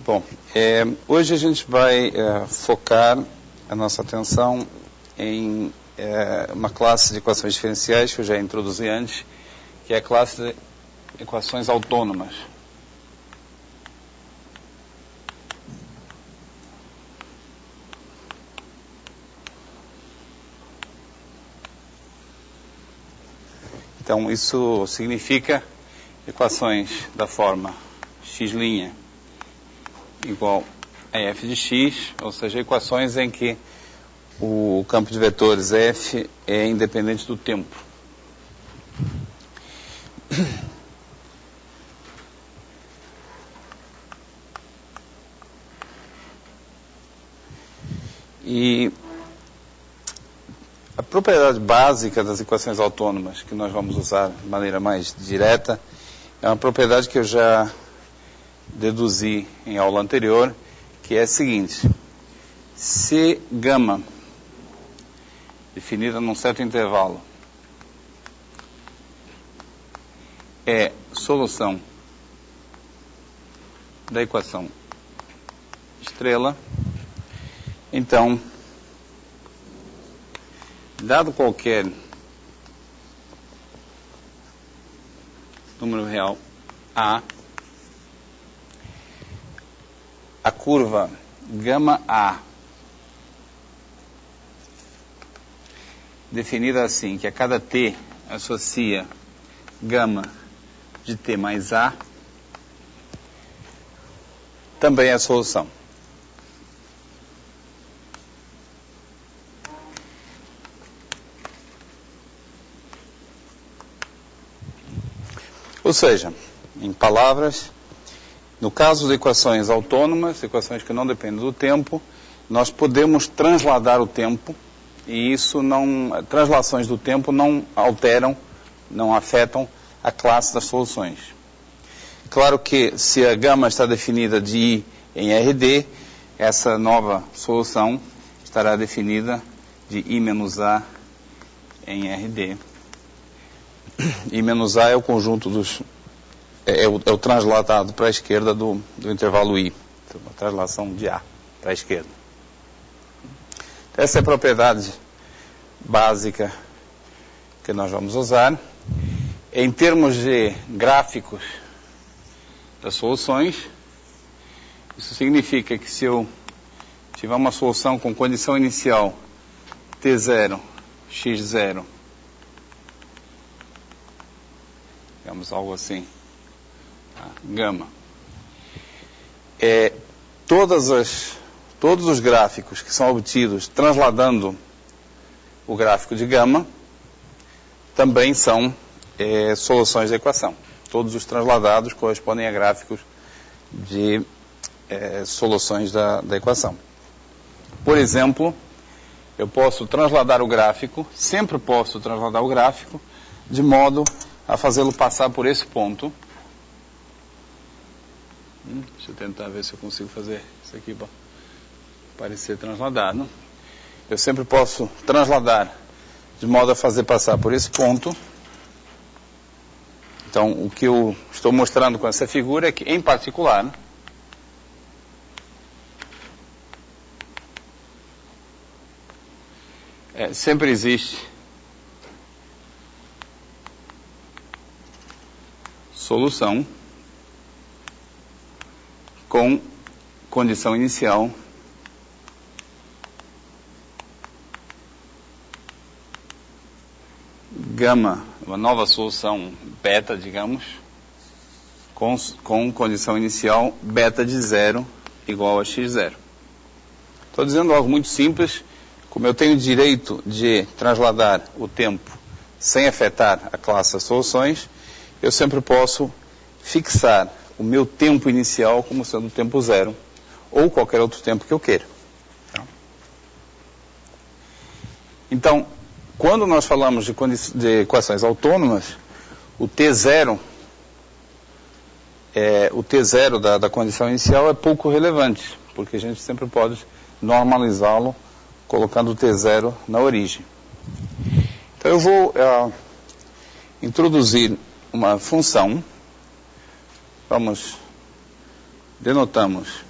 Bom, hoje a gente vai focar a nossa atenção em uma classe de equações diferenciais que eu já introduzi antes, que é a classe de equações autônomas. Então, isso significa equações da forma x' igual a f de x, ou seja, equações em que o campo de vetores f é independente do tempo. E a propriedade básica das equações autônomas, que nós vamos usar de maneira mais direta, é uma propriedade que eu já deduzi em aula anterior, que é a seguinte: se gama, definida num certo intervalo, é solução da equação estrela, então, dado qualquer número real A, a curva gama A, definida assim, que a cada t associa gama de t mais A, também é a solução. Ou seja, em palavras, no caso de equações autônomas, equações que não dependem do tempo, nós podemos transladar o tempo, e translações do tempo não alteram, não afetam a classe das soluções. Claro que se a gama está definida de I em RD, essa nova solução estará definida de I menos A em RD. I menos A é o conjunto dos... É o translatado para a esquerda do intervalo I. Então, a translação de A para a esquerda. Essa é a propriedade básica que nós vamos usar. Em termos de gráficos das soluções, isso significa que se eu tiver uma solução com condição inicial T0, x0, digamos algo assim, tá? Gama, todos os gráficos que são obtidos transladando o gráfico de gama também são soluções da equação. Todos os transladados correspondem a gráficos de soluções da equação. Por exemplo, eu posso transladar o gráfico, sempre posso transladar o gráfico, de modo a fazê-lo passar por esse ponto. Deixa eu tentar ver se eu consigo fazer isso aqui para parecer transladado. Eu sempre posso transladar de modo a fazer passar por esse ponto. Então, o que eu estou mostrando com essa figura é que, em particular, sempre existe solução com condição inicial gama, uma nova solução beta, digamos, com condição inicial beta de 0 igual a x0. Estou dizendo algo muito simples. Como eu tenho direito de transladar o tempo sem afetar a classe das soluções, eu sempre posso fixar o meu tempo inicial como sendo o tempo 0, ou qualquer outro tempo que eu queira. Então, quando nós falamos de equações autônomas, o T0, da condição inicial é pouco relevante, porque a gente sempre pode normalizá-lo colocando o T0 na origem. Então eu vou introduzir uma função. Denotamos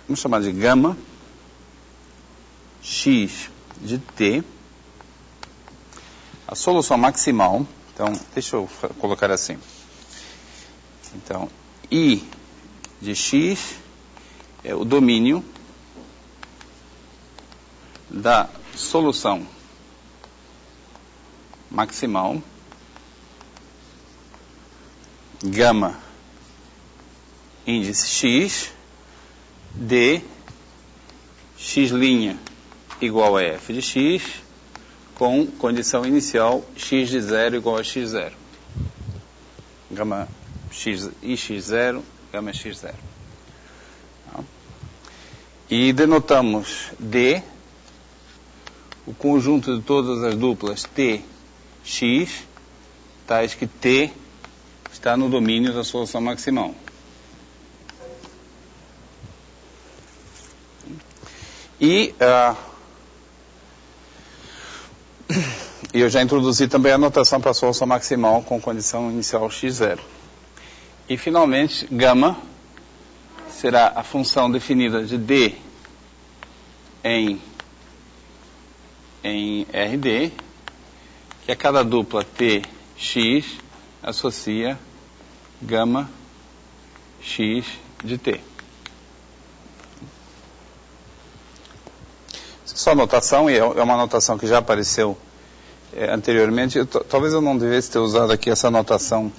vamos chamar de gama x de t, a solução maximal. Então, deixa eu colocar assim. Então, I de x é o domínio da solução maximal, gama índice x, de x' igual a f de x, com condição inicial x de 0 igual a x0. Gama x e x0, gama x0. E denotamos D, o conjunto de todas as duplas T, X, tais que T está no domínio da solução maximal. E eu já introduzi também a notação para a solução maximal com condição inicial x0. E, finalmente, gama será a função definida de D em RD, que a cada dupla TX associa gama X de T. Só notação, e é uma notação que já apareceu anteriormente. Talvez eu não devesse ter usado aqui essa notação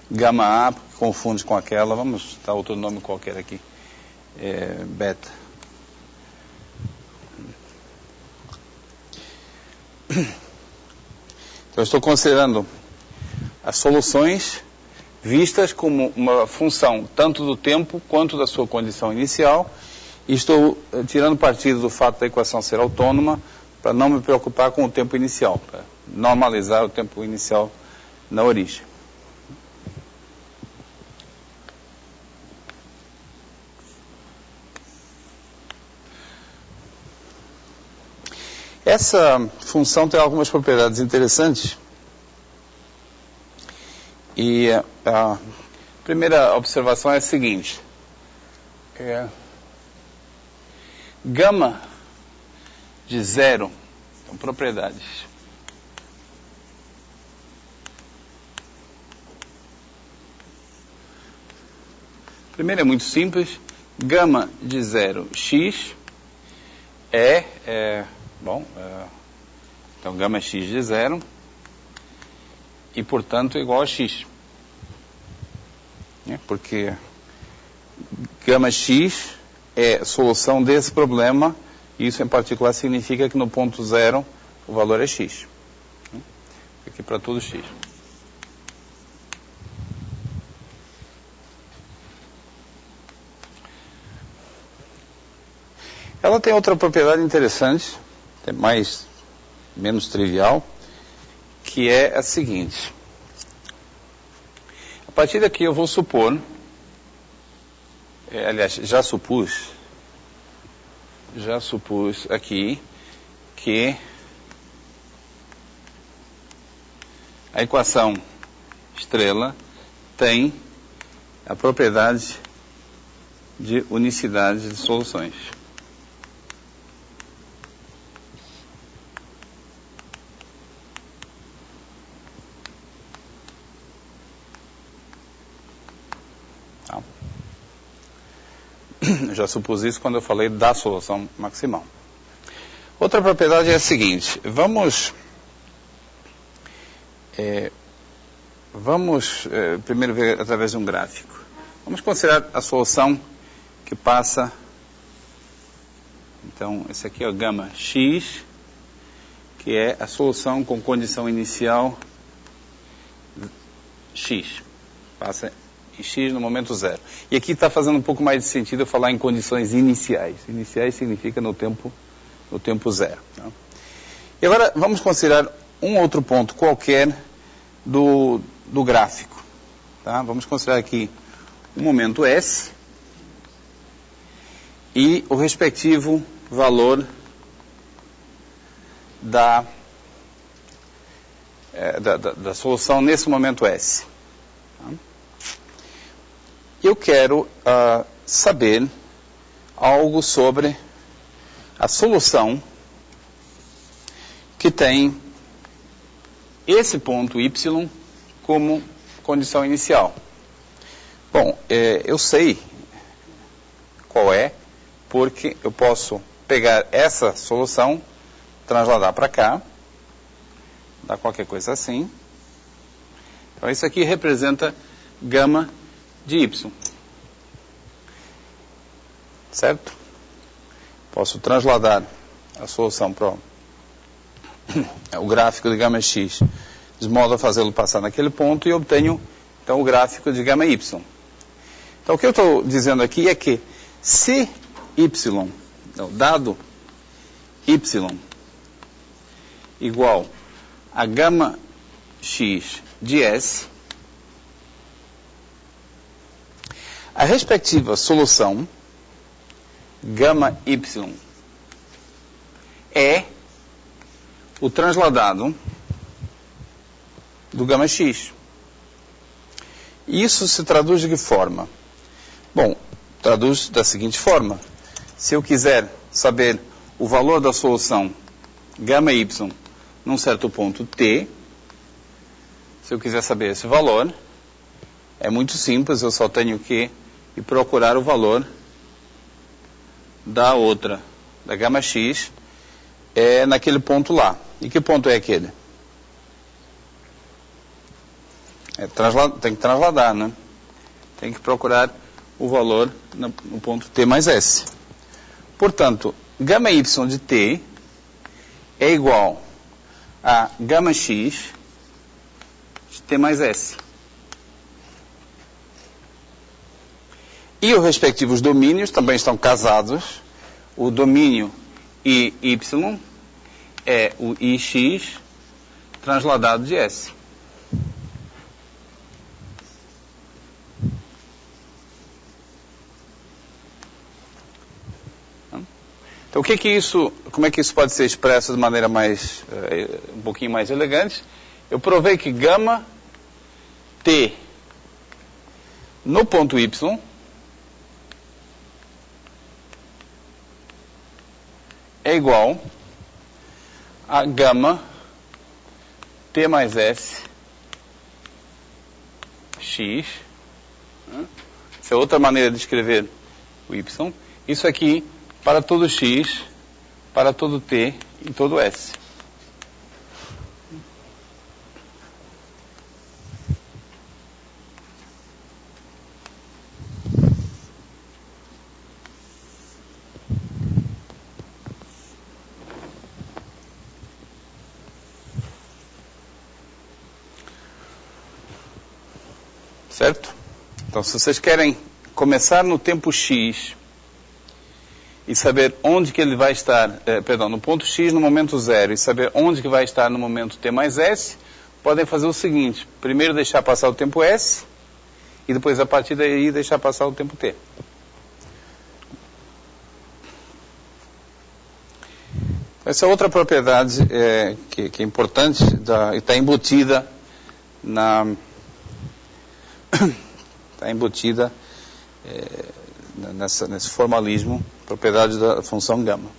gama A, porque confunde com aquela. Vamos dar outro nome qualquer aqui. Beta. Então, eu estou considerando as soluções vistas como uma função tanto do tempo quanto da sua condição inicial, e estou tirando partido do fato da equação ser autônoma para não me preocupar com o tempo inicial, para normalizar o tempo inicial na origem. Essa função tem algumas propriedades interessantes. E a primeira observação é a seguinte. Gama de 0, então propriedades. Primeiro é muito simples. Gama de 0, x então gama x de 0 e, portanto, igual a x. Porque gama x é solução desse problema, e isso em particular significa que no ponto 0 o valor é x. Aqui para tudo x. Ela tem outra propriedade interessante, menos trivial, que é a seguinte. A partir daqui eu vou supor, aliás, já supus aqui que a equação estrela tem a propriedade de unicidade de soluções. Já supus isso quando eu falei da solução maximal. Outra propriedade é a seguinte. Vamos primeiro ver através de um gráfico. Vamos considerar a solução que passa. Então, esse aqui é o gama x, que é a solução com condição inicial x. Passa em x no momento 0. E aqui está fazendo um pouco mais de sentido eu falar em condições iniciais. Iniciais significa no tempo 0. Tá? E agora vamos considerar um outro ponto qualquer do gráfico. Tá? Vamos considerar aqui o momento S e o respectivo valor da solução nesse momento S. Tá? Eu quero saber algo sobre a solução que tem esse ponto y como condição inicial. Bom, eu sei qual é, porque eu posso pegar essa solução, transladar para cá, dar qualquer coisa assim. Então, isso aqui representa gama de y. Certo? Posso transladar a solução para o gráfico de gama x, de modo a fazê-lo passar naquele ponto, e obtenho, então, o gráfico de gama y. Então, o que eu estou dizendo aqui é que se y, dado y igual a gama x de S, a respectiva solução, gama y, é o transladado do gama x. Isso se traduz de que forma? Bom, traduz da seguinte forma. Se eu quiser saber o valor da solução gama y num certo ponto t, se eu quiser saber esse valor, é muito simples, eu só tenho que ir procurar o valor da outra, da gama x, naquele ponto lá. E que ponto é aquele? Tem que transladar, né? Tem que procurar o valor no ponto t mais s. Portanto, gama y de t é igual a gama x de t mais s. E os respectivos domínios também estão casados. O domínio IY é o IX transladado de S. Então, como é que isso pode ser expresso de maneira um pouquinho mais elegante? Eu provei que gama t no ponto y é igual a gama t mais s x. Essa é outra maneira de escrever o y. Isso aqui para todo x, para todo t e todo s. Certo? Então, se vocês querem começar no tempo x e saber onde que ele vai estar, no ponto x no momento 0 e saber onde que vai estar no momento t mais s, podem fazer o seguinte: primeiro deixar passar o tempo s e depois, a partir daí, deixar passar o tempo t. Essa é outra propriedade que é importante e está embutida nesse formalismo, propriedade da função gama.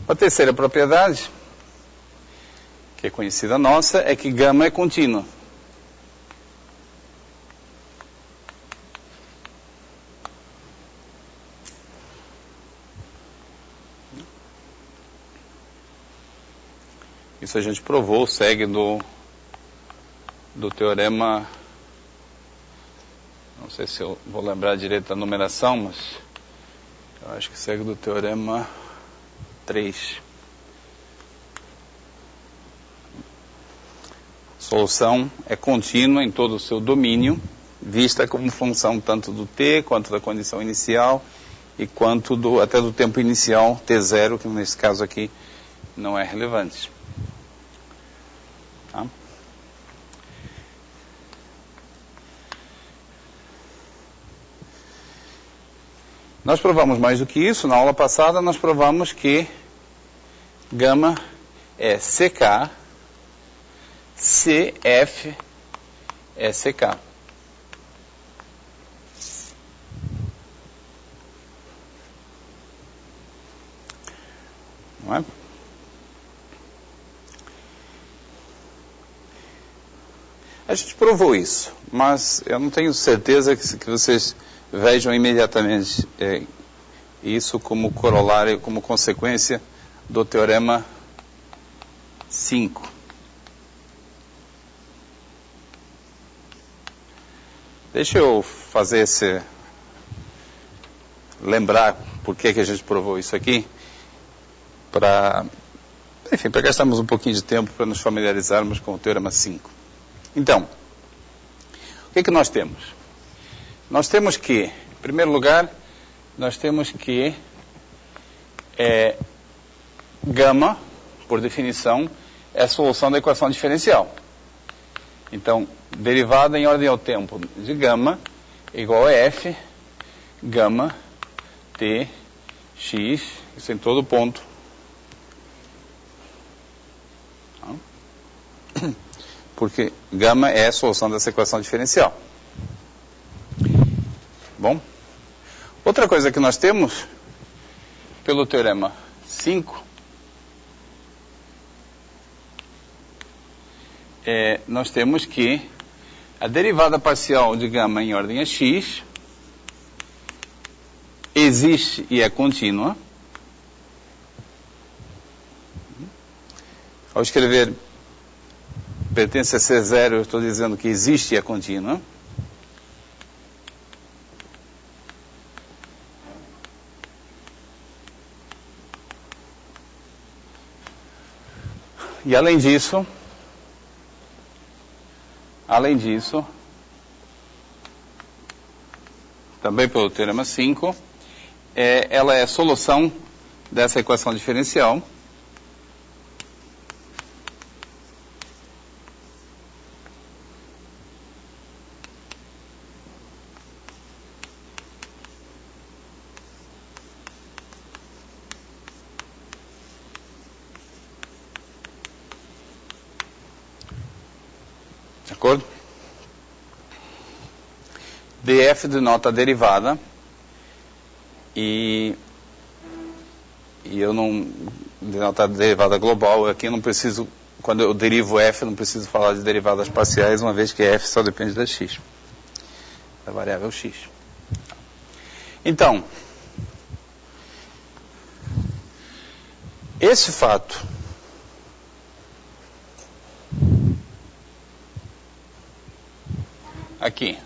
A terceira propriedade, que é conhecida nossa, é que gama é contínua. Isso a gente provou, segue do teorema. Não sei se eu vou lembrar direito da numeração, mas eu acho que segue do teorema 3. A solução é contínua em todo o seu domínio, vista como função tanto do t, quanto da condição inicial, e quanto até do tempo inicial, t0, que nesse caso aqui não é relevante. Tá? Nós provamos mais do que isso. Na aula passada nós provamos que gama é CK, CF é CK. Não é? A gente provou isso, mas eu não tenho certeza que vocês vejam imediatamente isso como corolário, como consequência do Teorema 5. Deixa eu fazer lembrar por que a gente provou isso aqui, para gastarmos um pouquinho de tempo para nos familiarizarmos com o Teorema 5. Então, o que nós temos? Nós temos que, em primeiro lugar, gama, por definição, é a solução da equação diferencial. Então, derivada em ordem ao tempo de gama é igual a f, gama, t, x, isso em todo ponto. Porque gama é a solução dessa equação diferencial. Bom, outra coisa que nós temos, pelo Teorema 5, nós temos que a derivada parcial de gama em ordem a x existe e é contínua. Ao escrever pertence a C0, eu estou dizendo que existe e é contínua. E além disso, também pelo Teorema 5, ela é a solução dessa equação diferencial. De acordo? df denota a derivada e eu não denota a derivada global. Aqui eu não preciso, quando eu derivo f, eu não preciso falar de derivadas parciais, uma vez que f só depende da x, da variável x. Então, esse fato aqui,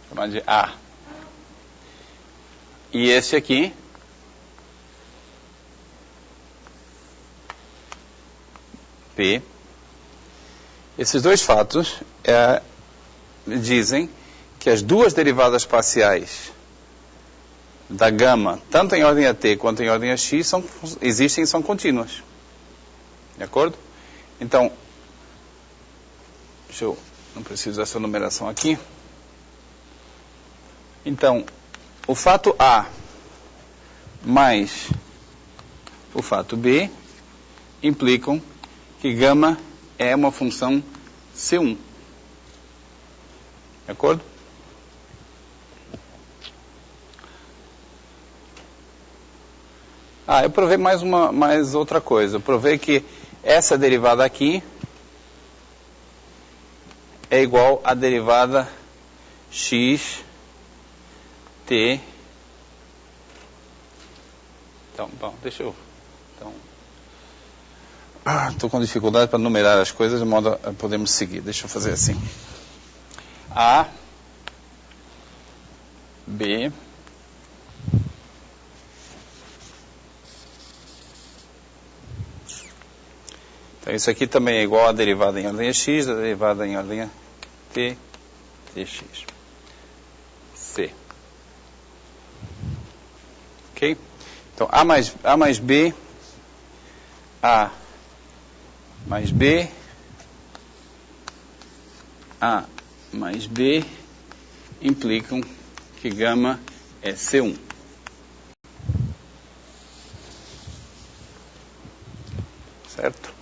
chamado de A, e esse aqui, P, esses dois fatos dizem que as duas derivadas parciais da gama, tanto em ordem a t quanto em ordem a x, existem e são contínuas. De acordo? Então, não preciso dessa numeração aqui. Então, o fato A mais o fato B implicam que gama é uma função C1. De acordo? Eu provei mais outra coisa. Eu provei que essa derivada aqui é igual à derivada x t. Então, bom, deixa eu... Estou com dificuldade para numerar as coisas de modo a podermos seguir. Deixa eu fazer assim. A, B, então isso aqui também é igual à derivada em ordem a x, a derivada em ordem a t, dx. C. Ok? Então, A mais B, A mais B, A mais B implicam que gama é C1. Certo?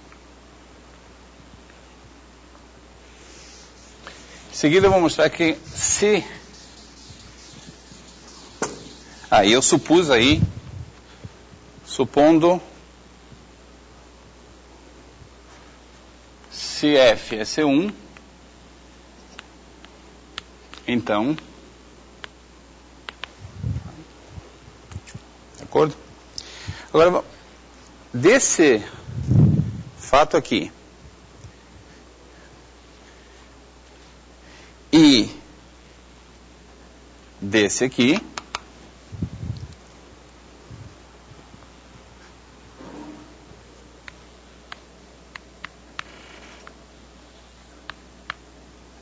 Em seguida eu vou mostrar que se Aí eu supus aí, supondo se f é C1, então, de acordo? Agora, desse fato aqui, e desse aqui,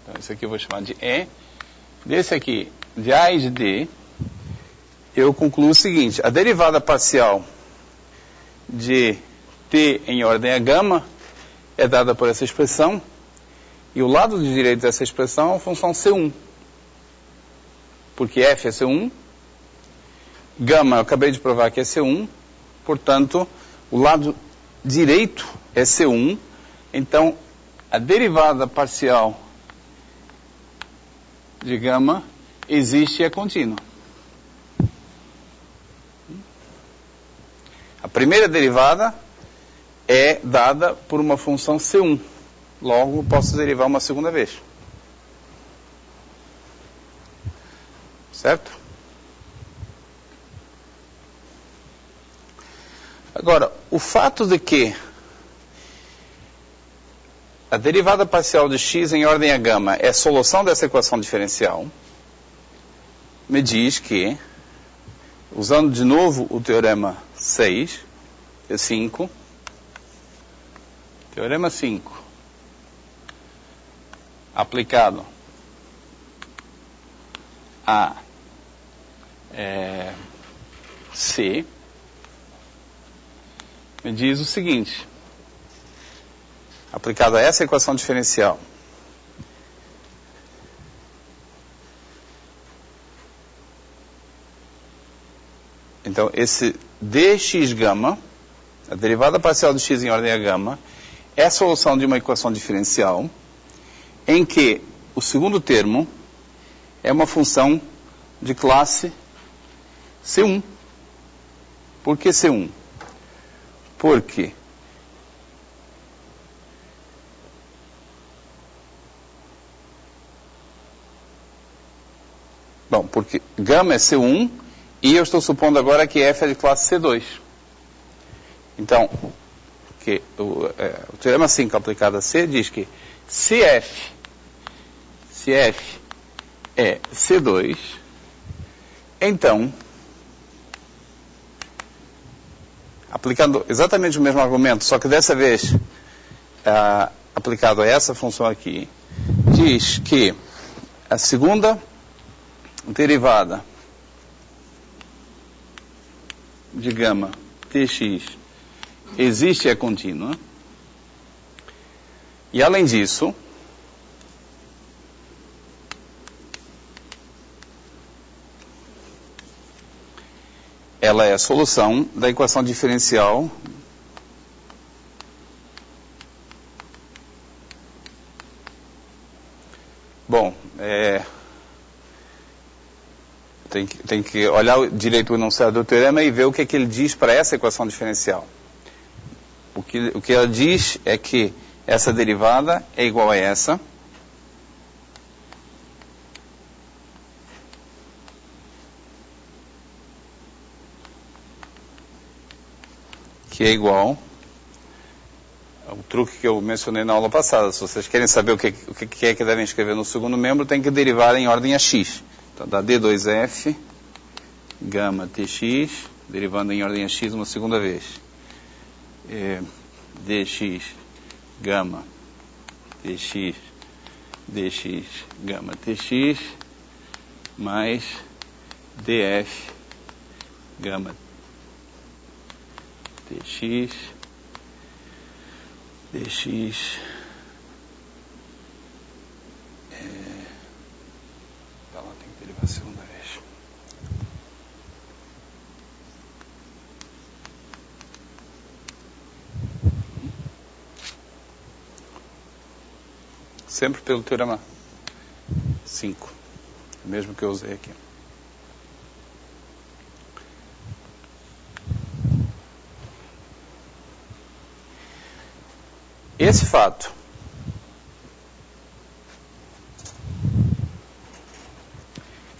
então isso aqui eu vou chamar de E, desse aqui, de A e de D, eu concluo o seguinte: a derivada parcial de t em ordem a gama é dada por essa expressão, e o lado direito dessa expressão é a função C1. Porque f é C1, gama eu acabei de provar que é C1, portanto, o lado direito é C1, então a derivada parcial de gama existe e é contínua. A primeira derivada é dada por uma função C1. Logo, posso derivar uma segunda vez. Certo? Agora, o fato de que a derivada parcial de x em ordem a gama é solução dessa equação diferencial, me diz que, usando de novo o teorema 5, teorema 5, aplicado a C, me diz o seguinte, aplicado a essa equação diferencial, então esse dx gama, a derivada parcial de x em ordem a gama, é a solução de uma equação diferencial em que o segundo termo é uma função de classe C1. Por que C1? Porque porque gama é C1 e eu estou supondo agora que f é de classe C2. Então, o teorema 5 aplicado a C diz que se f é C2, então, aplicando exatamente o mesmo argumento, só que dessa vez aplicado a essa função aqui, diz que a segunda derivada de gama tx existe e é contínua. E além disso, ela é a solução da equação diferencial tem que olhar direito o enunciado do teorema e ver o que ele diz para essa equação diferencial. O que ela diz é que essa derivada é igual a essa, que é igual ao truque que eu mencionei na aula passada. Se vocês querem saber o que é que devem escrever no segundo membro, tem que derivar em ordem a x. Então dá d2f gama tx, derivando em ordem a x uma segunda vez. Dx gama tx gama tx mais df gama dx tá lá, tem que derivar a segunda vez. Sempre pelo teorema 5, o mesmo que eu usei aqui. Esse fato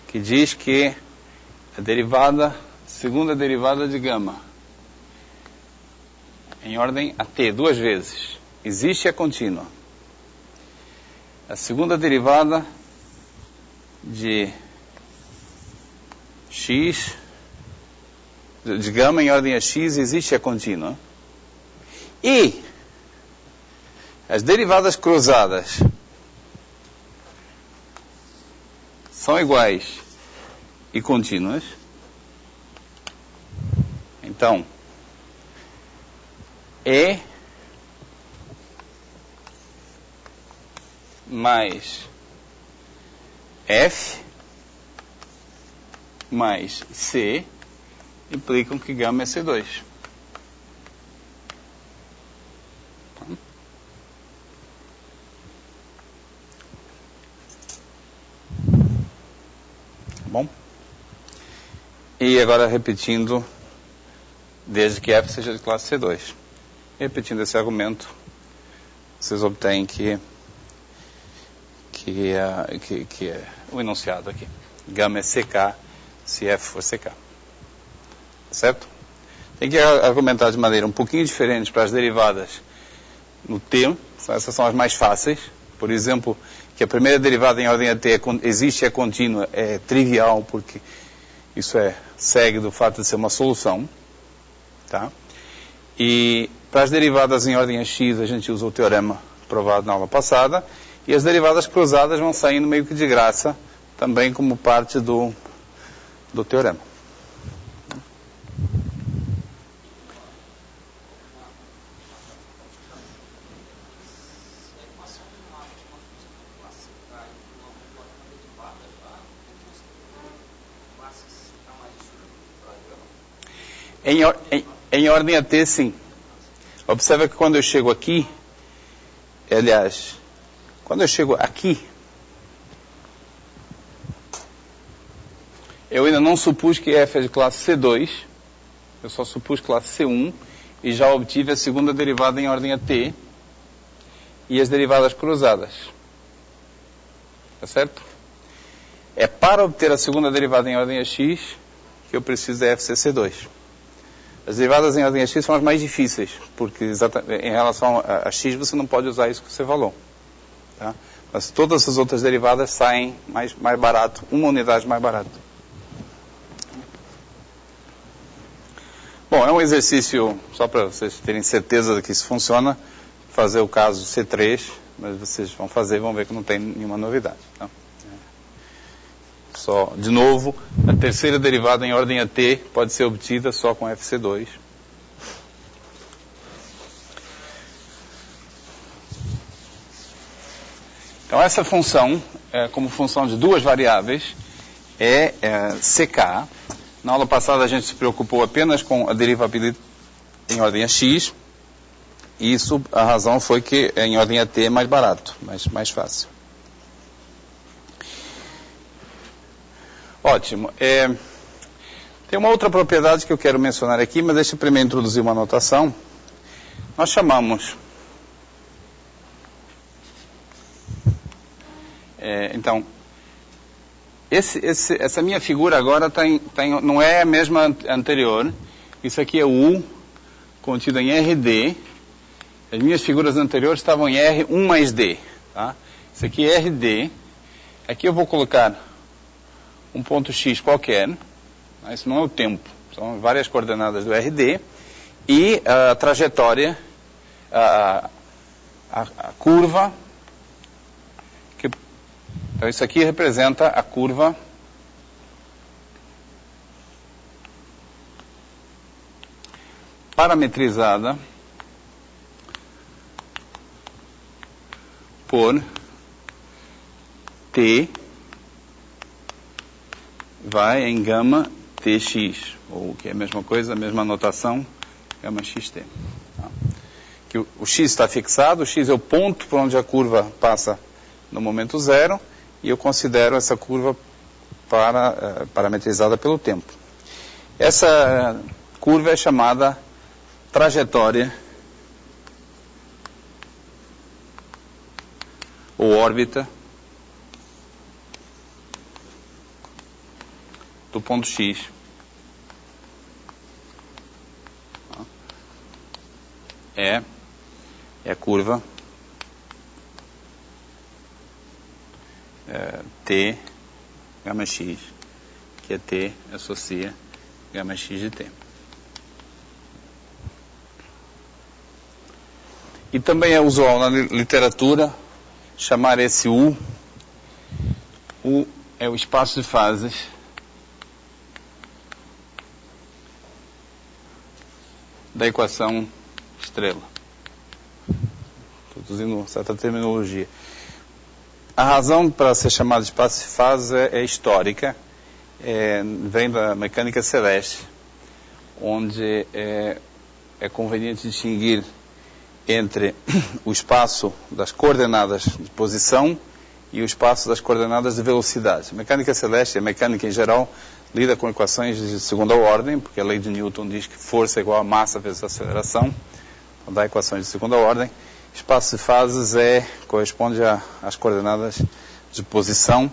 que diz que a derivada, segunda derivada de gama, em ordem AT, duas vezes, existe e é contínua. A segunda derivada de x, de gama em ordem a x, existe e é contínua. E as derivadas cruzadas são iguais e contínuas. Então, E mais F mais C implicam que gama é C2. Bom? E agora repetindo, desde que F seja de classe C2. Repetindo esse argumento, vocês obtêm que o enunciado aqui. Gama é CK se F for CK. Certo? Tem que argumentar de maneira um pouquinho diferente para as derivadas no T. Essas são as mais fáceis. Por exemplo, que a primeira derivada em ordem AT existe e é contínua, é trivial, porque isso segue do fato de ser uma solução. Tá? E para as derivadas em ordem a x, a gente usa o teorema provado na aula passada, e as derivadas cruzadas vão saindo meio que de graça, também como parte do teorema. Em ordem AT, sim. Observa que quando eu chego aqui, aliás, quando eu chego aqui, eu ainda não supus que F é de classe C2, eu só supus classe C1, e já obtive a segunda derivada em ordem AT e as derivadas cruzadas. Tá certo? É para obter a segunda derivada em ordem a x que eu preciso da FCC2. As derivadas em ordem a x são as mais difíceis, porque em relação a x você não pode usar isso que você falou. Tá? Mas todas as outras derivadas saem mais barato, uma unidade mais barato. Bom, é um exercício, só para vocês terem certeza de que isso funciona, fazer o caso C3, mas vocês vão fazer e vão ver que não tem nenhuma novidade. Tá? Só, de novo, a terceira derivada em ordem AT pode ser obtida só com FC2. Então, essa função, como função de duas variáveis, é CK. Na aula passada a gente se preocupou apenas com a derivabilidade em ordem a x. E isso, a razão foi que em ordem AT é mais barato, mais fácil. Ótimo. Tem uma outra propriedade que eu quero mencionar aqui, mas deixa eu primeiro introduzir uma anotação. Nós chamamos... então, essa minha figura agora não é a mesma anterior. Isso aqui é U, contido em RD. As minhas figuras anteriores estavam em R1 mais D. Tá? Isso aqui é RD. Aqui eu vou colocar um ponto X qualquer. Isso não é o tempo. São várias coordenadas do RD. E a trajetória, a curva. Então, isso aqui representa a curva parametrizada por T vai em gama Tx, ou que é a mesma coisa, a mesma notação, gama xt. Tá? Que o x está fixado, o x é o ponto por onde a curva passa no momento zero, e eu considero essa curva parametrizada pelo tempo. Essa curva é chamada trajetória ou órbita do ponto X é a curva T gama X, que é T associa gama X de T. E também é usual na literatura chamar esse U é o espaço de fases da equação estrela. Estou usando certa terminologia. A razão para ser chamado de espaço de fases é histórica, vem da mecânica celeste, onde é conveniente distinguir entre o espaço das coordenadas de posição e o espaço das coordenadas de velocidade. A mecânica celeste, a mecânica em geral, lida com equações de segunda ordem, porque a lei de Newton diz que força é igual a massa vezes aceleração, então dá equações de segunda ordem. Espaço de fases corresponde às coordenadas de posição,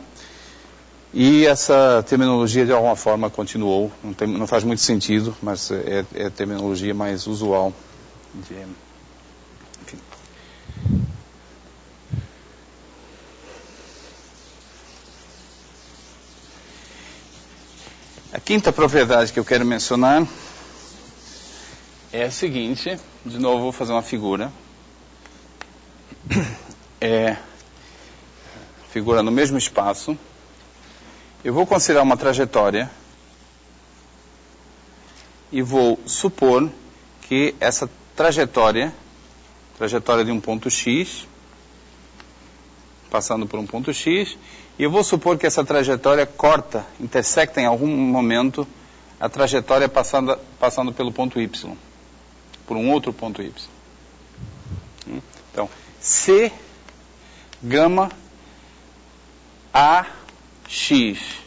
e essa terminologia de alguma forma continuou, não faz muito sentido, mas é a terminologia mais usual enfim. A quinta propriedade que eu quero mencionar é a seguinte, de novo vou fazer uma figura. Figura no mesmo espaço. Eu vou considerar uma trajetória e vou supor que essa trajetória de um ponto X, passando por um ponto X, e eu vou supor que essa trajetória intersecta em algum momento a trajetória passando pelo ponto Y, por um outro ponto Y. Então, se gama AX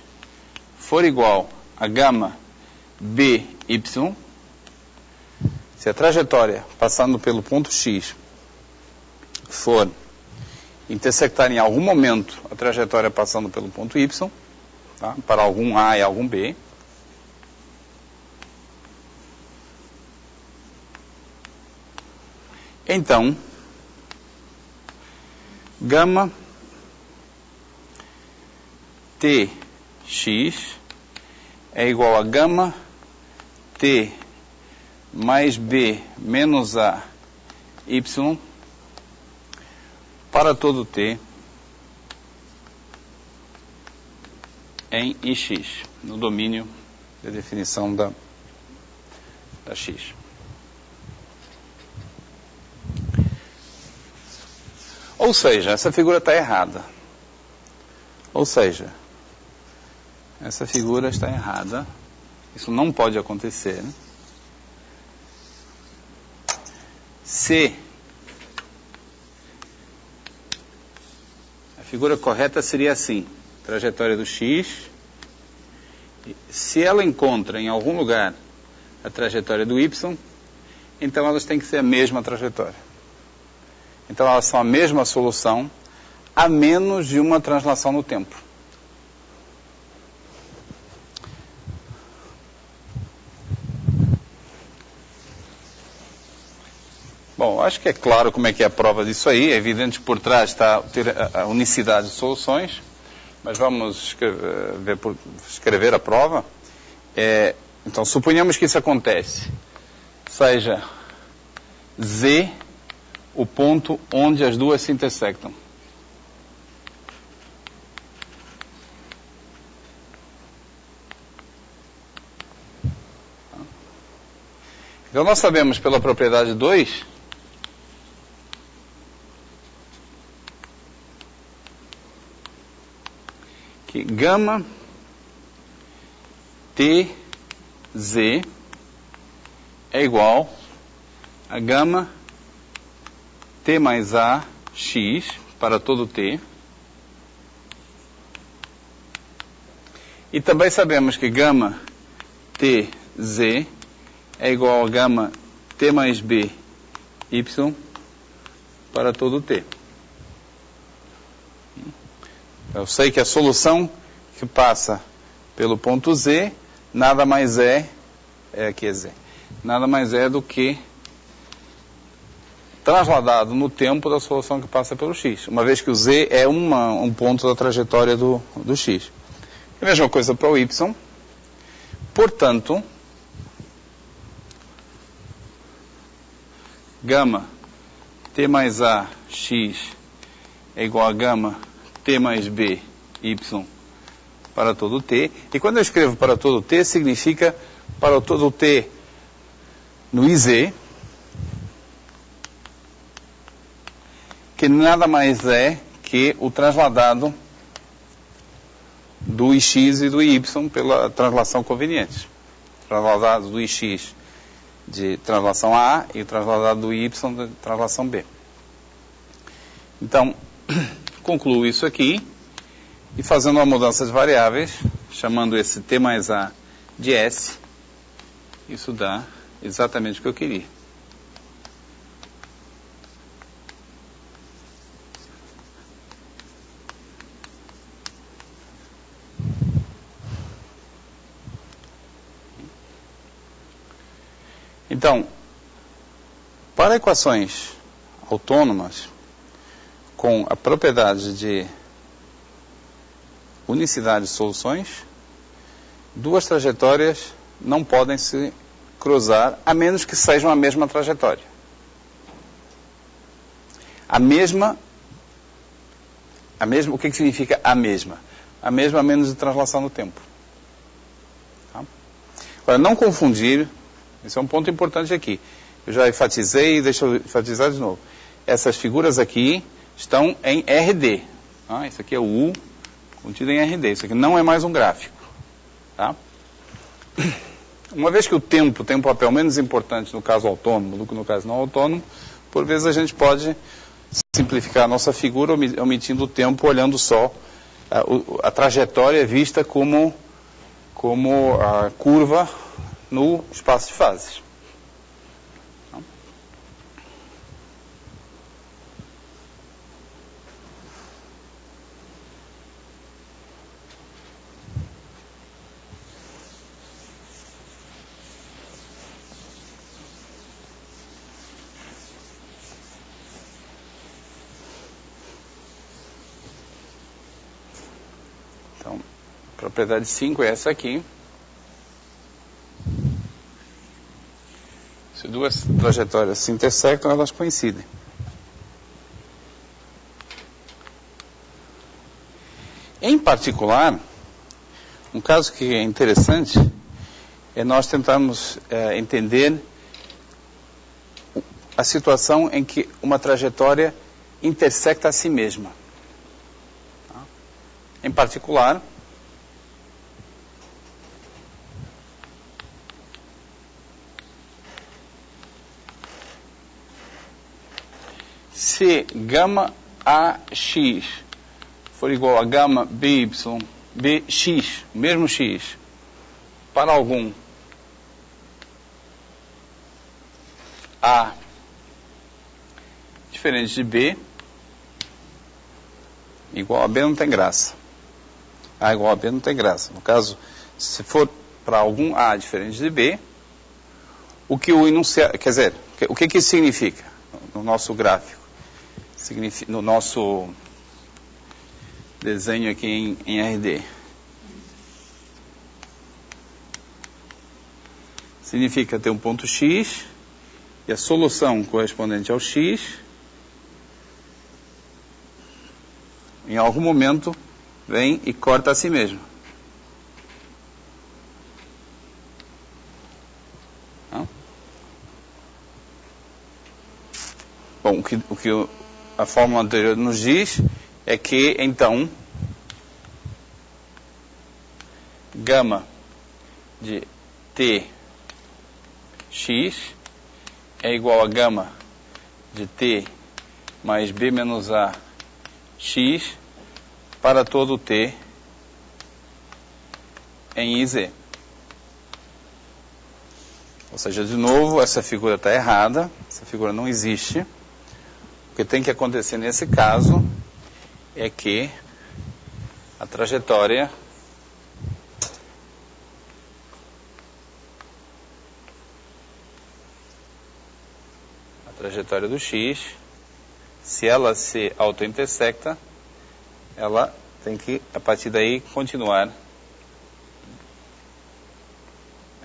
for igual a gama BY, se a trajetória passando pelo ponto X for intersectar em algum momento a trajetória passando pelo ponto Y, tá? Para algum A e algum B, então gama TX é igual a gama T mais B menos A Y para todo T em Ix, no domínio da definição da X. Ou seja, essa figura está errada. Essa figura está errada. Isso não pode acontecer. Se a figura correta seria assim: trajetória do X, se ela encontra em algum lugar a trajetória do Y, então elas têm que ser a mesma trajetória. Então elas são a mesma solução, a menos de uma translação no tempo. Bom, acho que é claro como é que é a prova disso aí. É evidente que por trás está a unicidade de soluções, mas vamos escrever a prova. Então, suponhamos que isso acontece. Seja Z o ponto onde as duas se intersectam. Então, nós sabemos pela propriedade 2 que gama TZ é igual a gama T mais A X para todo T. E também sabemos que gama TZ é igual a gama T mais B Y para todo T. Eu sei que a solução que passa pelo ponto Z nada mais aqui é Z, nada mais é do que trasladado no tempo da solução que passa pelo X, uma vez que o Z é um ponto da trajetória do X. A mesma coisa para o Y. Portanto, gama T mais A X é igual a gama T mais B Y para todo T. E quando eu escrevo para todo T, significa para todo T no IZ, que nada mais é que o trasladado do IX e do Y pela translação conveniente. Trasladado do IX de translação A e o trasladado do Y de translação B. Então, concluo isso aqui e fazendo uma mudança de variáveis, chamando esse T mais A de S, isso dá exatamente o que eu queria. Então, para equações autônomas com a propriedade de unicidade de soluções, duas trajetórias não podem se cruzar, a menos que sejam a mesma trajetória. A mesma, o que significa a mesma? A mesma menos de translação no tempo. Tá? Agora, não confundir, esse é um ponto importante aqui. Eu já enfatizei e deixo eu enfatizar de novo. Essas figuras aqui estão em RD. Tá? Isso aqui é o U contido em RD. Isso aqui não é mais um gráfico. Tá? Uma vez que o tempo tem um papel menos importante no caso autônomo do que no caso não autônomo, por vezes a gente pode simplificar a nossa figura omitindo o tempo, olhando só a trajetória vista como a curva no espaço de fases. Então, a propriedade 5 é essa aqui. Se duas trajetórias se intersectam, elas coincidem. Em particular, um caso que é interessante é nós tentarmos entender a situação em que uma trajetória intersecta a si mesma. Em particular, se gama AX for igual a gama BY, BX, o mesmo X, para algum A diferente de B, igual a B não tem graça. A igual a B não tem graça. No caso, se for para algum A diferente de B, o que o enunciado, quer dizer, o que isso significa no nosso gráfico? No nosso desenho aqui em RD. Significa ter um ponto X e a solução correspondente ao X em algum momento vem e corta a si mesmo. Bom, o que a fórmula anterior nos diz é que, então, gama de Tx é igual a gama de T mais B menos A x para todo T em IZ. Ou seja, de novo, essa figura está errada, essa figura não existe. O que tem que acontecer nesse caso é que a trajetória do x, se ela se auto-intersecta, ela tem que, a partir daí, continuar.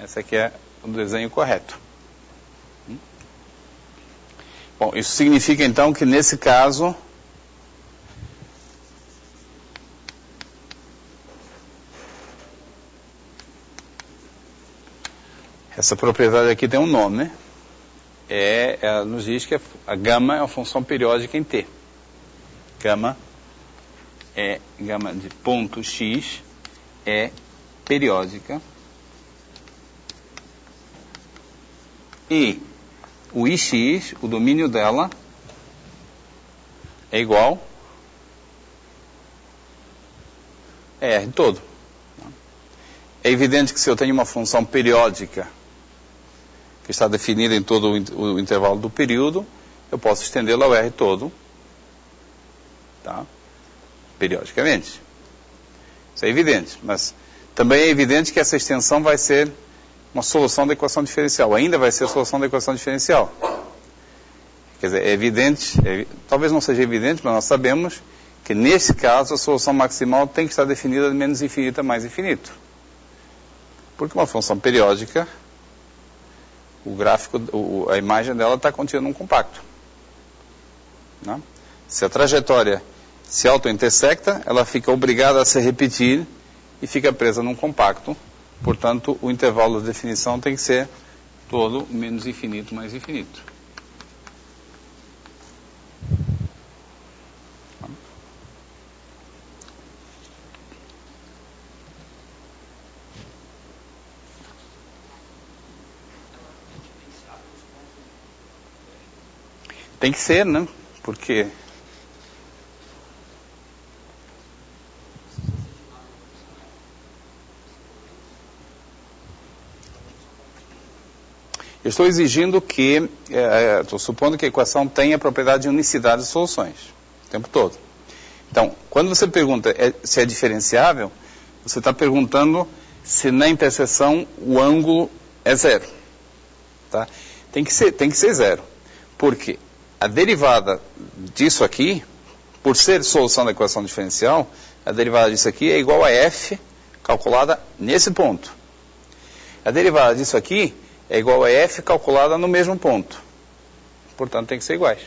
Esse aqui é o desenho correto. Bom, isso significa então que nesse caso essa propriedade aqui tem um nome, né? Ela nos diz que a gama é uma função periódica em T. Gama de ponto x é periódica. E o ix, o domínio dela, é igual a R todo. É evidente que se eu tenho uma função periódica que está definida em todo o intervalo do período, eu posso estendê-la ao R todo, tá? Periodicamente. Isso é evidente, mas também é evidente que essa extensão vai ser uma solução da equação diferencial. Ainda vai ser a solução da equação diferencial. Quer dizer, é evidente, talvez não seja evidente, mas nós sabemos que nesse caso a solução maximal tem que estar definida de menos infinito a mais infinito. Porque uma função periódica, o gráfico, a imagem dela está contida num compacto. Né? Se a trajetória se auto-intersecta, ela fica obrigada a se repetir e fica presa num compacto. Portanto, o intervalo de definição tem que ser todo menos infinito mais infinito. Tem que ser, né? Porque eu estou exigindo que, estou supondo que a equação tenha a propriedade de unicidade de soluções, o tempo todo. Então, quando você pergunta se é diferenciável, você está perguntando se na interseção o ângulo é zero. Tá? Tem que ser zero. Por quê? A derivada disso aqui, por ser solução da equação diferencial, a derivada disso aqui é igual a f calculada nesse ponto. A derivada disso aqui é igual a f calculada no mesmo ponto. Portanto, tem que ser iguais.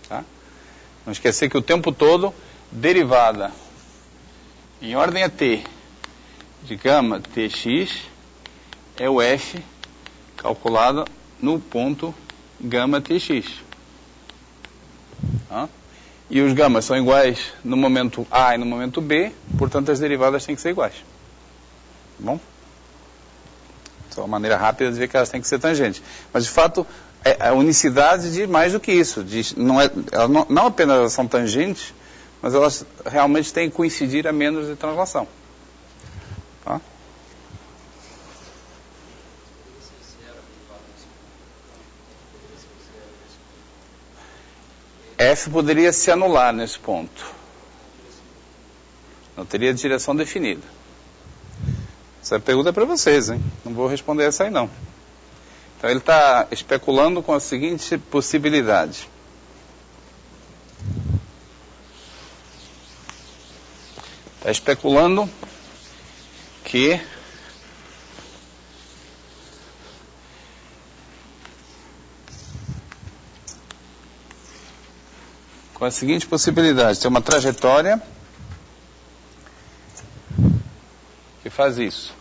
Tá? Não esquecer que o tempo todo, derivada em ordem a t de gama tx é o f calculada no ponto gama tx. Tá? E os gamas são iguais no momento A e no momento B, portanto as derivadas têm que ser iguais. Tá bom? Essa é uma maneira rápida de ver que elas têm que ser tangentes. Mas de fato, a unicidade diz mais do que isso. Não apenas elas são tangentes, mas elas realmente têm que coincidir a menos de translação. Tá? F poderia se anular nesse ponto. Não teria direção definida. Essa pergunta é para vocês, hein? Não vou responder essa aí, não. Então, ele está especulando com a seguinte possibilidade. Está especulando que com a seguinte possibilidade, tem uma trajetória que faz isso.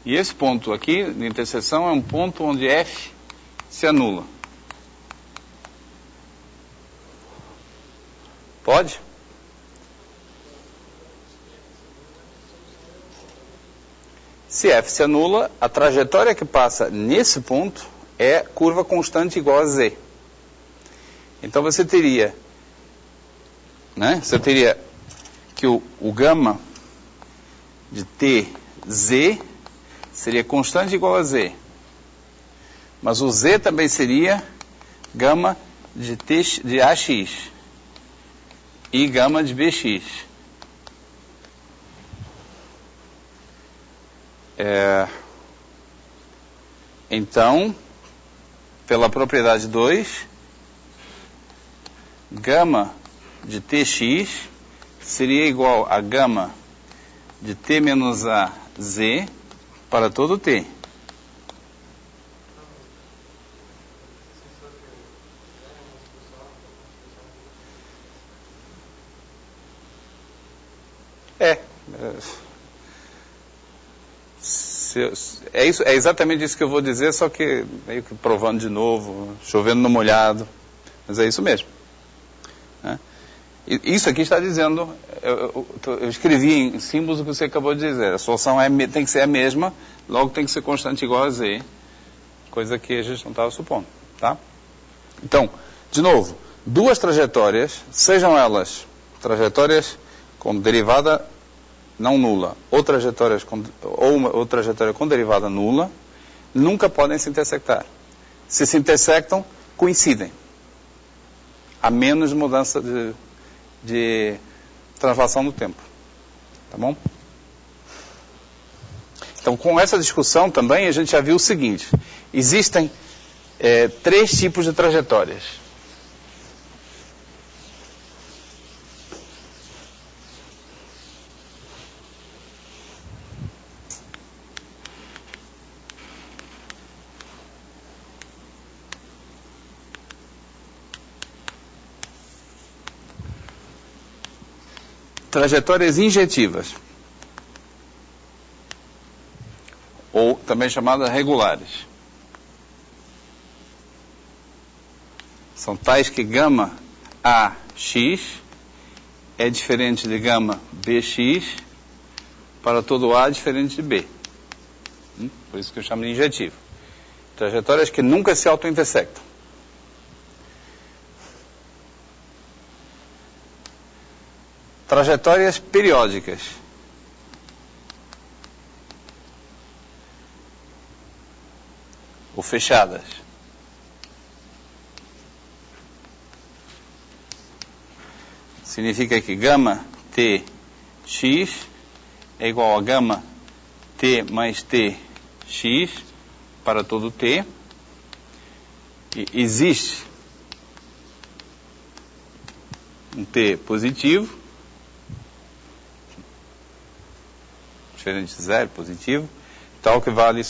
E esse ponto aqui, de interseção, é um ponto onde F se anula. Pode? Se F se anula, a trajetória que passa nesse ponto é curva constante igual a Z. Então você teria, né? Você teria que o gama de TZ seria constante igual a Z. Mas o Z também seria gama de AX e gama de BX. Então, pela propriedade 2, gama de TX seria igual a gama de T menos A Z para todo T. É exatamente isso que eu vou dizer, só que meio que provando de novo, chovendo no molhado, mas é isso mesmo. Isso aqui está dizendo, eu escrevi em símbolos o que você acabou de dizer, a solução tem que ser a mesma, logo tem que ser constante igual a Z, coisa que a gente não estava supondo, tá? Então, de novo, duas trajetórias, sejam elas trajetórias com derivada não nula, ou trajetória com derivada nula, nunca podem se intersectar. Se se intersectam, coincidem. A menos mudança de translação no tempo. Tá bom? Então, com essa discussão também, a gente já viu o seguinte. Existem 3 tipos de trajetórias. Trajetórias injetivas, ou também chamadas regulares. São tais que gama AX é diferente de gama BX para todo A diferente de B. Por isso que eu chamo de injetivo. Trajetórias que nunca se auto-intersectam. Trajetórias periódicas. Ou fechadas. Significa que gama TX é igual a gama T mais TX para todo T. E existe um T positivo, diferente de zero, positivo, tal que vale,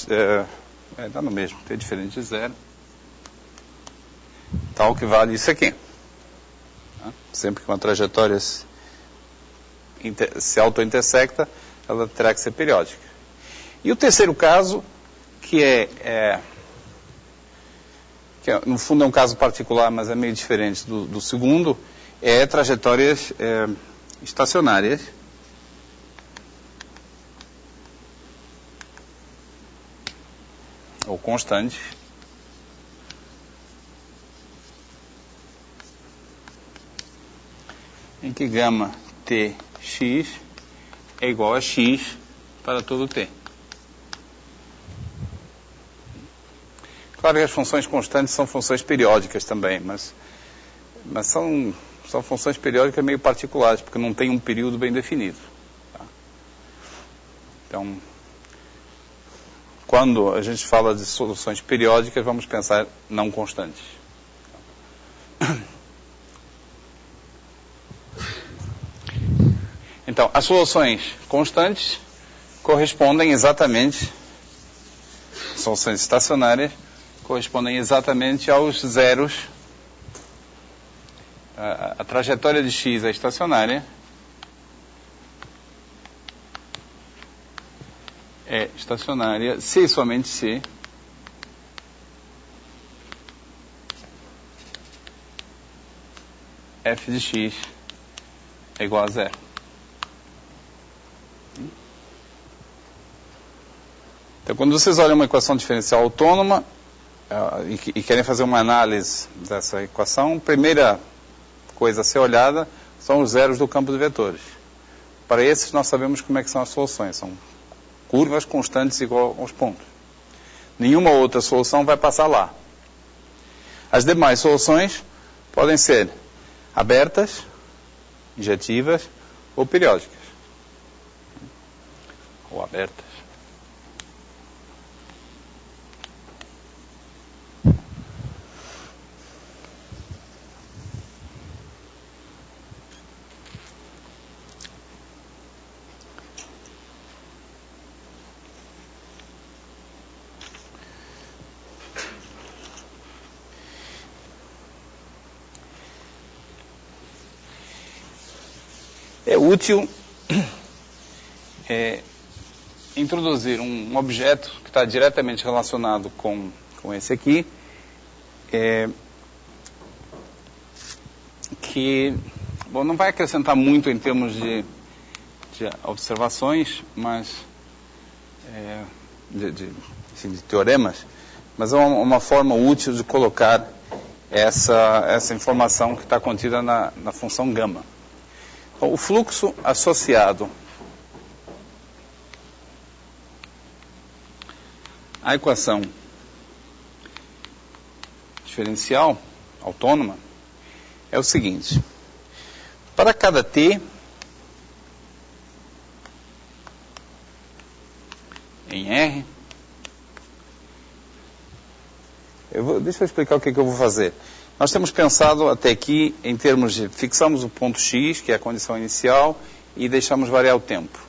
dá no mesmo, T diferente de zero, tal que vale isso aqui. Sempre que uma trajetória se auto-intersecta, ela terá que ser periódica. E o terceiro caso, que no fundo é um caso particular, mas é meio diferente do segundo, é trajetórias estacionárias, ou constantes, em que gama Tx é igual a x para todo T. Claro que as funções constantes são funções periódicas também, mas são funções periódicas meio particulares, porque não tem um período bem definido. Tá? Então, quando a gente fala de soluções periódicas, vamos pensar não constantes. Então, as soluções constantes correspondem exatamente, soluções estacionárias, correspondem exatamente aos zeros. A trajetória de x é estacionária. É estacionária se e somente se f de x é igual a zero. Então, quando vocês olham uma equação diferencial autônoma e querem fazer uma análise dessa equação, a primeira coisa a ser olhada são os zeros do campo de vetores. Para esses, nós sabemos como é que são as soluções. São curvas constantes igual aos pontos. Nenhuma outra solução vai passar lá. As demais soluções podem ser abertas, injetivas ou periódicas. Ou abertas. É útil introduzir um objeto que está diretamente relacionado com esse aqui, que não vai acrescentar muito em termos de observações, mas de teoremas, mas é uma forma útil de colocar essa informação que está contida na função gama. Então, o fluxo associado à equação diferencial autônoma é o seguinte: para cada t em R, deixa eu explicar o que eu vou fazer. Nós temos pensado até aqui em termos de fixamos o ponto x, que é a condição inicial, e deixamos variar o tempo.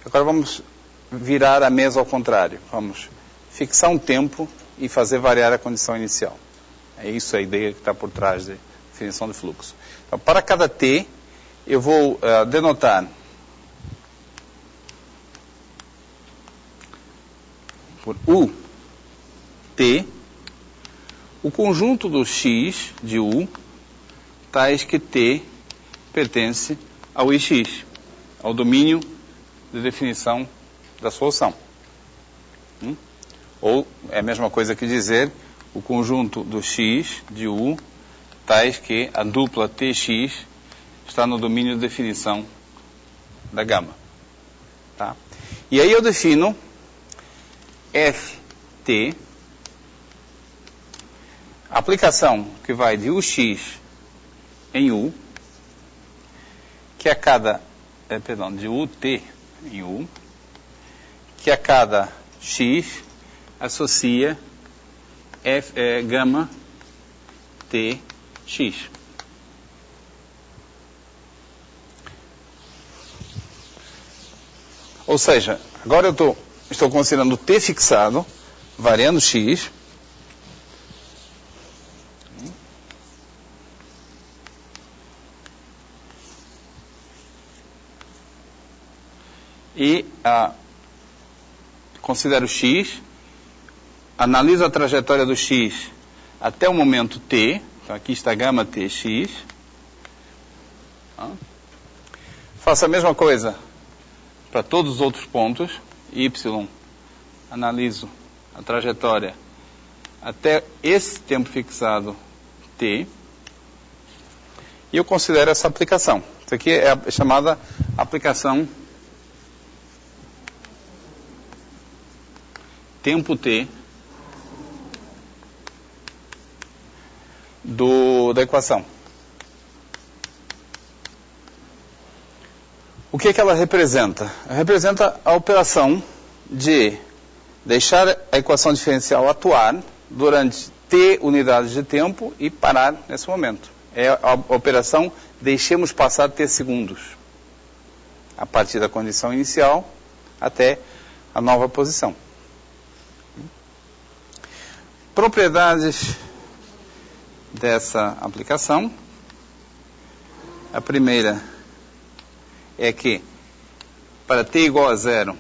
Agora vamos virar a mesa ao contrário. Vamos fixar um tempo e fazer variar a condição inicial. É isso a ideia que está por trás da definição de fluxo. Então, para cada t, eu vou denotar por ut o conjunto do x de u, tais que t pertence ao ix, ao domínio de definição da solução. Ou é a mesma coisa que dizer o conjunto do x de u, tais que a dupla tx está no domínio de definição da gama. Tá? E aí eu defino ft, a aplicação que vai de ux em u, que a cada, de ut em u, que a cada x associa gama tx. Ou seja, agora eu estou considerando t fixado, variando x, e considero x, analiso a trajetória do x até o momento t, então aqui está a gama tx. Faço a mesma coisa para todos os outros pontos, y, analiso a trajetória até esse tempo fixado t, e eu considero essa aplicação. Isso aqui é a chamada aplicação tempo t da equação. O que ela representa? Ela representa a operação de deixar a equação diferencial atuar durante t unidades de tempo e parar nesse momento. É a operação deixemos passar t segundos, a partir da condição inicial até a nova posição. Propriedades dessa aplicação. A primeira é que para t igual a 0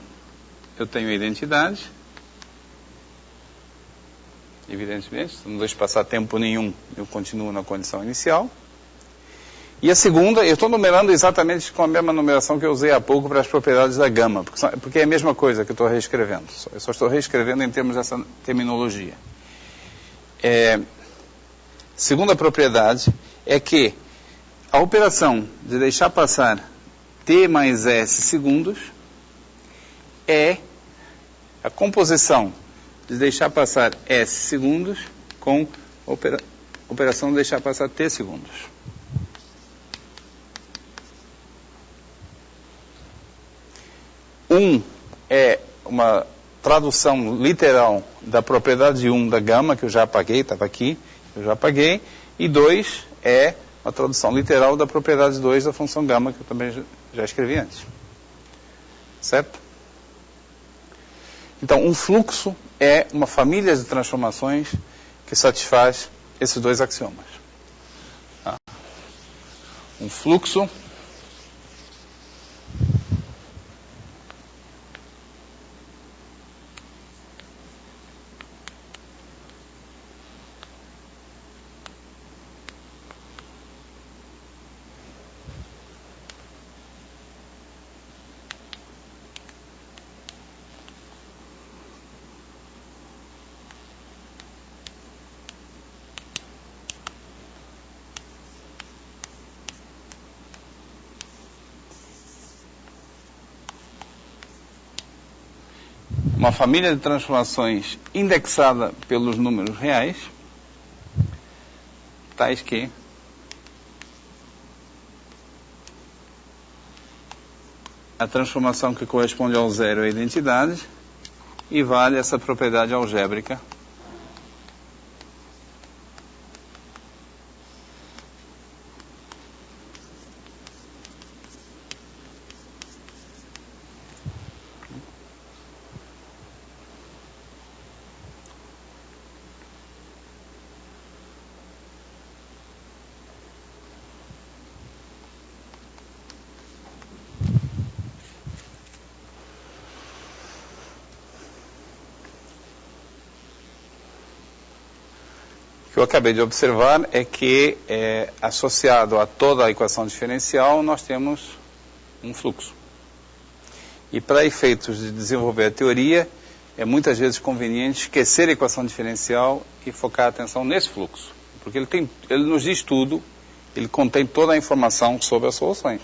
eu tenho a identidade. Evidentemente, se não deixo passar tempo nenhum, eu continuo na condição inicial. E a segunda, eu estou numerando exatamente com a mesma numeração que eu usei há pouco para as propriedades da gama, porque é a mesma coisa que eu estou reescrevendo. Eu só estou reescrevendo em termos dessa terminologia. Segunda propriedade é que a operação de deixar passar t mais s segundos é a composição de deixar passar s segundos com operação deixar passar t segundos. É uma tradução literal da propriedade 1 da gama, que eu já apaguei, estava aqui, eu já apaguei, e 2 é uma tradução literal da propriedade 2 da função gama, que eu também já escrevi antes. Certo? Então, um fluxo é uma família de transformações que satisfaz esses dois axiomas. Tá? Um fluxo uma família de transformações indexada pelos números reais, tais que a transformação que corresponde ao zero é a identidade e vale essa propriedade algébrica que eu acabei de observar é que, associado a toda a equação diferencial, nós temos um fluxo. E para efeitos de desenvolver a teoria, é muitas vezes conveniente esquecer a equação diferencial e focar a atenção nesse fluxo. Porque ele nos diz tudo, ele contém toda a informação sobre as soluções.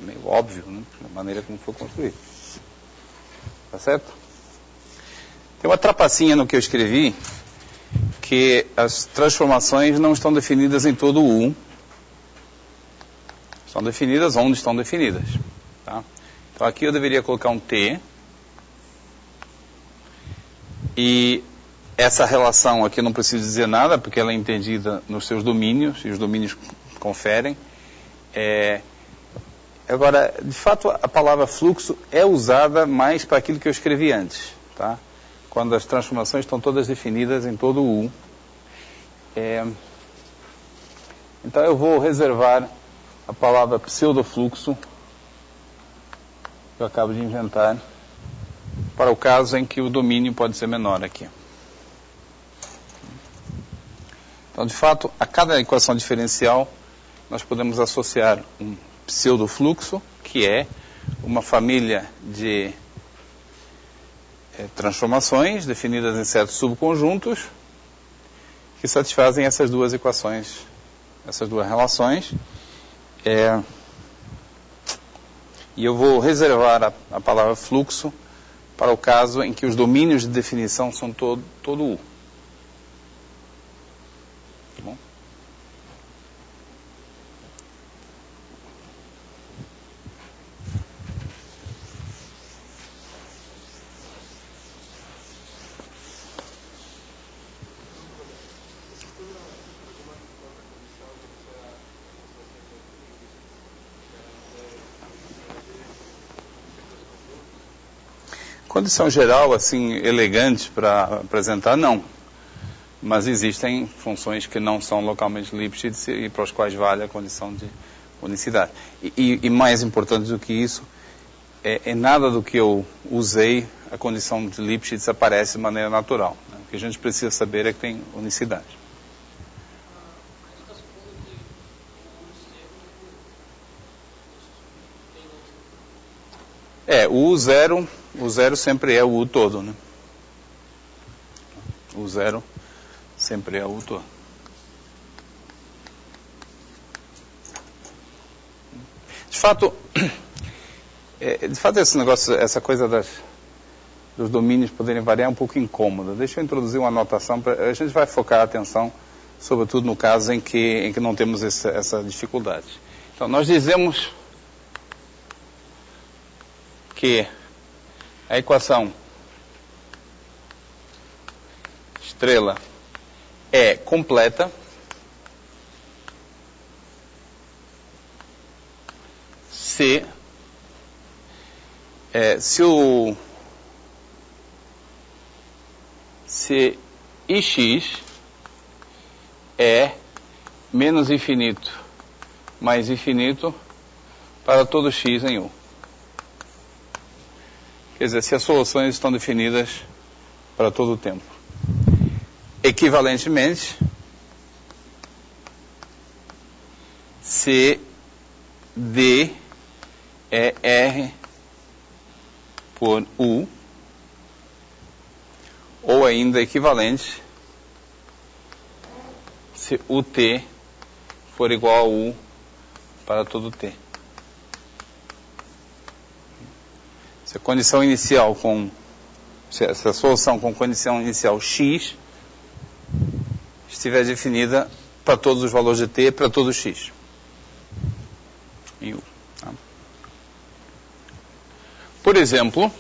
É meio óbvio, né? Da maneira como foi construído. Tá certo? Tem uma trapacinha no que eu escrevi, que as transformações não estão definidas em todo o U. Estão definidas onde estão definidas. Tá? Então aqui eu deveria colocar um T. E essa relação aqui não preciso dizer nada, porque ela é entendida nos seus domínios, e os domínios conferem. Agora, de fato, a palavra fluxo é usada mais para aquilo que eu escrevi antes. Tá? Quando as transformações estão todas definidas em todo o U. Então eu vou reservar a palavra pseudofluxo, que eu acabo de inventar, para o caso em que o domínio pode ser menor aqui. Então, de fato, a cada equação diferencial, nós podemos associar um pseudofluxo, que é uma família de transformações definidas em certos subconjuntos que satisfazem essas duas equações, essas duas relações. E eu vou reservar a palavra fluxo para o caso em que os domínios de definição são todo U. Tá bom? Condição geral, assim, elegante para apresentar, não. Mas existem funções que não são localmente Lipschitz e para os quais vale a condição de unicidade. E mais importante do que isso, nada do que eu usei, a condição de Lipschitz aparece de maneira natural. Né? O que a gente precisa saber é que tem unicidade. O zero sempre é o U todo, né? O zero sempre é o U todo. De fato, esse negócio, essa coisa dos domínios poderem variar é um pouco incômoda. Deixa eu introduzir uma anotação. A gente vai focar a atenção sobretudo no caso em que não temos essa dificuldade. Então, nós dizemos que a equação estrela é completa se ix é menos infinito mais infinito para todo x em U. Quer dizer, se as soluções estão definidas para todo o tempo. Equivalentemente, se D é R por U, ou ainda equivalente, se UT for igual a U para todo T. Se a condição inicial se a solução com condição inicial x estiver definida para todos os valores de t, para todo x. Em U. Tá? Por exemplo,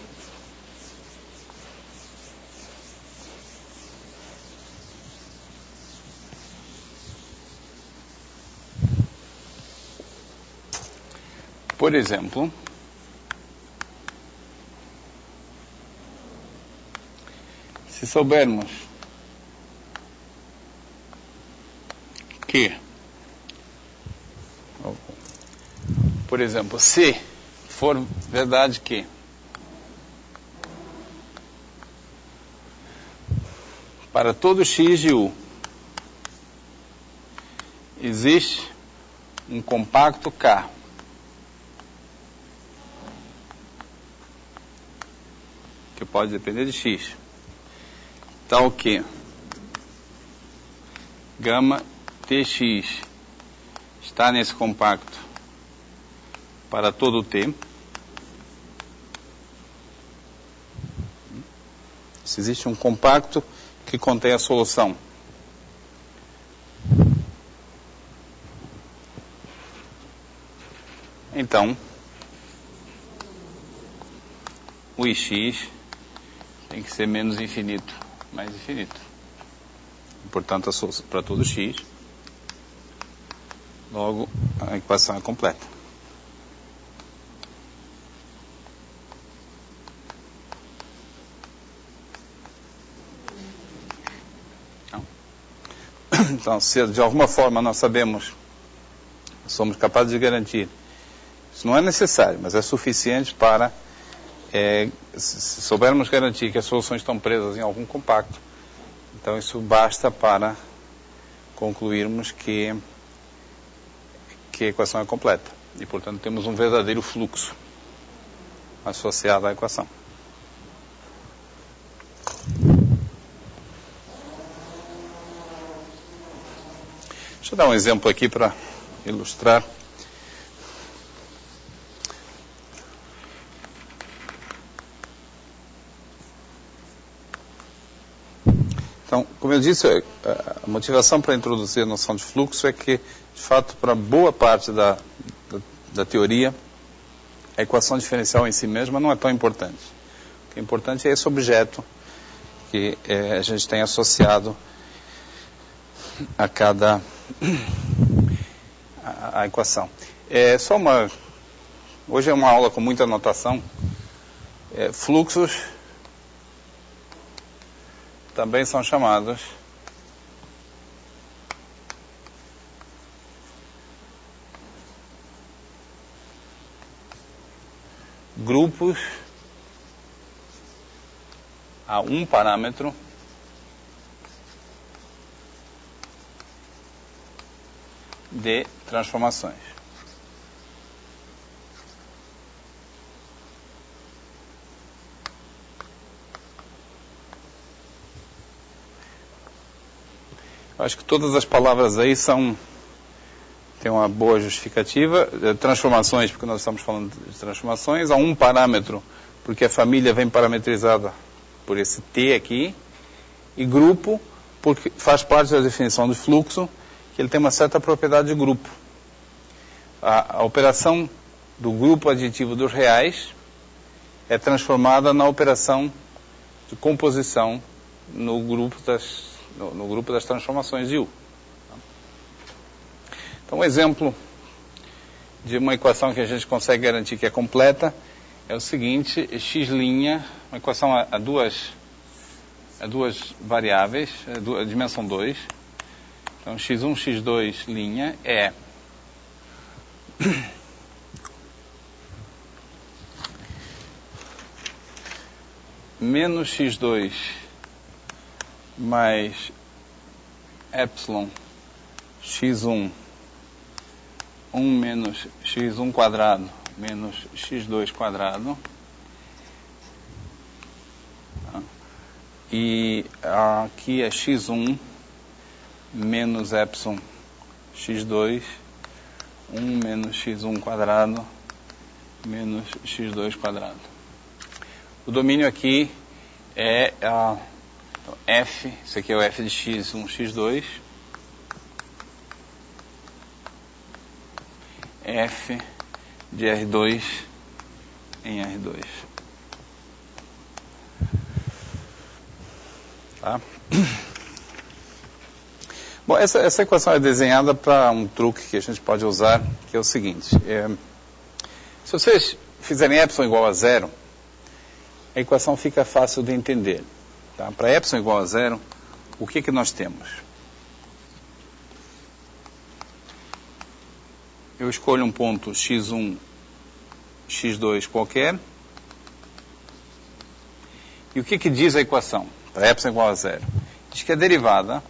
se soubermos que, por exemplo, se for verdade que para todo x de U existe um compacto K que pode depender de x, tal que gama Tx está nesse compacto para todo o T. Se existe um compacto que contém a solução então o ix tem que ser menos infinito mais infinito. Portanto, para todo x, logo a equação é completa. Então, se de alguma forma nós somos capazes de garantir, isso não é necessário, mas é suficiente para, se soubermos garantir que as soluções estão presas em algum compacto, então isso basta para concluirmos que a equação é completa. E, portanto, temos um verdadeiro fluxo associado à equação. Deixa eu dar um exemplo aqui para ilustrar. Então, como eu disse, a motivação para introduzir a noção de fluxo é que, de fato, para boa parte da teoria, a equação diferencial em si mesma não é tão importante. O que é importante é esse objeto que a gente tem associado a cada a equação. Hoje é uma aula com muita anotação. Fluxos também são chamados grupos a um parâmetro de transformações. Eu acho que todas as palavras aí têm uma boa justificativa. Transformações, porque nós estamos falando de transformações. A um parâmetro, porque a família vem parametrizada por esse T aqui. E grupo, porque faz parte da definição de fluxo que ele tem uma certa propriedade de grupo. A operação do grupo aditivo dos reais é transformada na operação de composição no grupo das transformações de U. Então, um exemplo de uma equação que a gente consegue garantir que é completa é o seguinte: x', uma equação a duas variáveis, a dimensão 2. Então, x1, x2' é menos x2 mais epsilon x1, 1 menos x1 quadrado menos x2 quadrado. E aqui é x1 menos epsilon x2, 1 menos x1 quadrado menos x2 quadrado. O domínio aqui é f, isso aqui é o f de x1, x2, f de R2 em R2. Tá? Bom, essa equação é desenhada para um truque que a gente pode usar, que é o seguinte. Se vocês fizerem epsilon igual a zero, a equação fica fácil de entender. Tá? Para epsilon igual a zero, o que nós temos? Eu escolho um ponto x1, x2 qualquer. E o que diz a equação? Para epsilon igual a zero. Diz que a derivada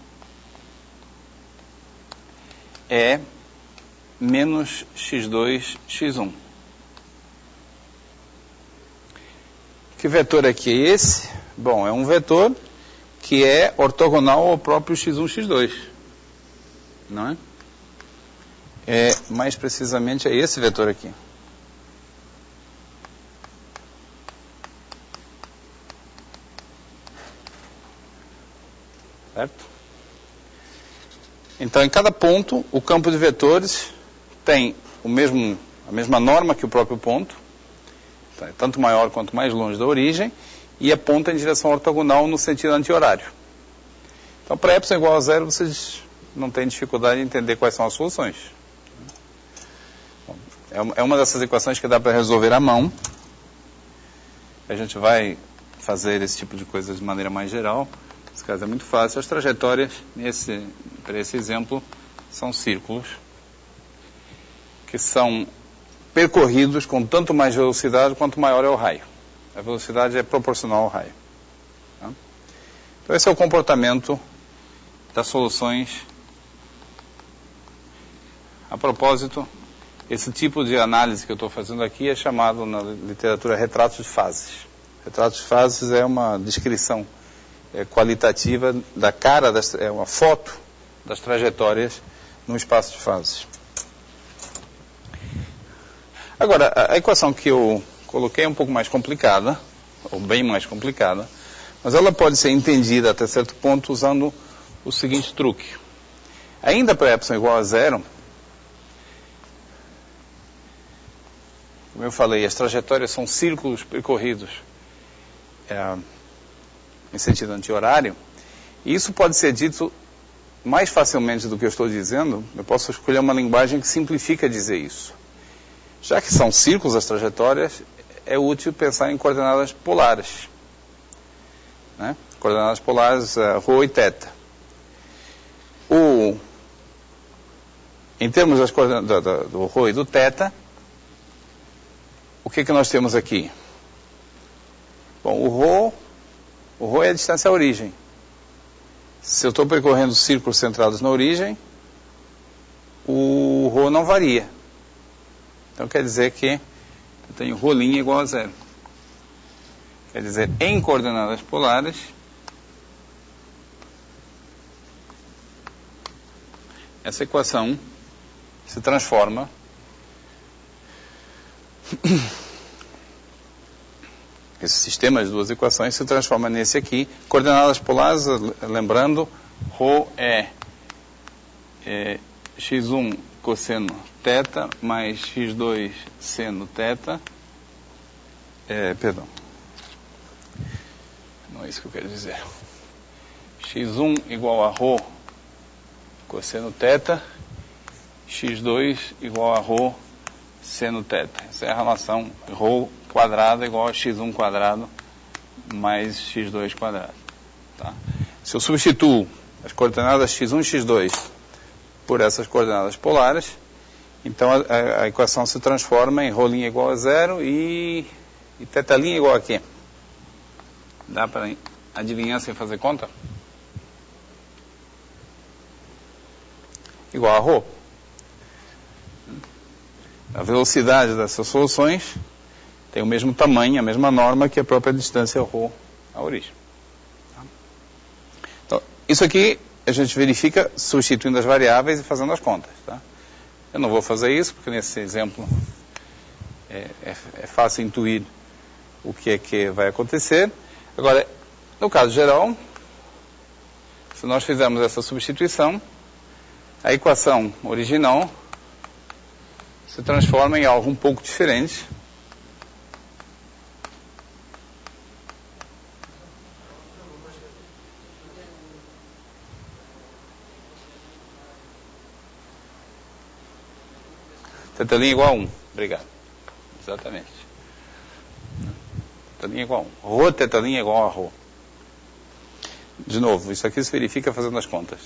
é menos x2, x1. Que vetor aqui é esse? Bom, é um vetor que é ortogonal ao próprio x1, x2. Não é? Mais precisamente é esse vetor aqui. Certo? Então, em cada ponto, o campo de vetores tem a mesma norma que o próprio ponto, tá? Tanto maior quanto mais longe da origem, e aponta em direção ortogonal no sentido anti-horário. Então, para epsilon igual a zero, vocês não têm dificuldade em entender quais são as soluções. Bom, é uma dessas equações que dá para resolver à mão. A gente vai fazer esse tipo de coisa de maneira mais geral. Nesse caso é muito fácil. As trajetórias, para esse exemplo, são círculos que são percorridos com tanto mais velocidade quanto maior é o raio. A velocidade é proporcional ao raio. Tá? Então esse é o comportamento das soluções. A propósito, esse tipo de análise que eu estou fazendo aqui é chamado na literatura retratos de fases. Retratos de fases é uma descrição qualitativa da cara, é uma foto das trajetórias num espaço de fases. Agora, a equação que eu coloquei é um pouco mais complicada, ou bem mais complicada, mas ela pode ser entendida até certo ponto usando o seguinte truque. Ainda para epsilon igual a zero, como eu falei, as trajetórias são círculos percorridos em sentido anti-horário, e isso pode ser dito mais facilmente do que eu estou dizendo. Eu posso escolher uma linguagem que simplifica dizer isso. Já que são círculos as trajetórias, é útil pensar em coordenadas polares. Né? Coordenadas polares ρ e θ. Em termos das coordenadas do ρ e do θ, o que nós temos aqui? Bom, o ρ é a distância à origem. Se eu estou percorrendo círculos centrados na origem, o ρ não varia. Então quer dizer que eu tenho ρ' igual a zero. Quer dizer, em coordenadas polares, essa equação se transforma esse sistema de duas equações se transforma nesse aqui. Coordenadas polares, lembrando, Rho é x1 cosseno θ mais x2 seno θ. Perdão. Não é isso que eu quero dizer. x1 igual a Rho cosseno θ, x2 igual a Rho seno θ. Essa é a relação Rho quadrada igual a x1 quadrado mais x2 quadrado. Tá? Se eu substituo as coordenadas x1 e x2 por essas coordenadas polares, então a equação se transforma em Rho' igual a zero e θ' igual a quê? Dá para adivinhar sem fazer conta? Igual a Rho. A velocidade dessas soluções tem o mesmo tamanho, a mesma norma que a própria distância Rho à origem. Então, isso aqui a gente verifica substituindo as variáveis e fazendo as contas. Tá? Eu não vou fazer isso, porque nesse exemplo é fácil intuir o que é que vai acontecer. Agora, no caso geral, se nós fizermos essa substituição, a equação original se transforma em algo um pouco diferente. Θ' igual a 1. Obrigado. Exatamente. Θ' igual a 1. Rho θ' igual a Rho. De novo, isso aqui se verifica fazendo as contas.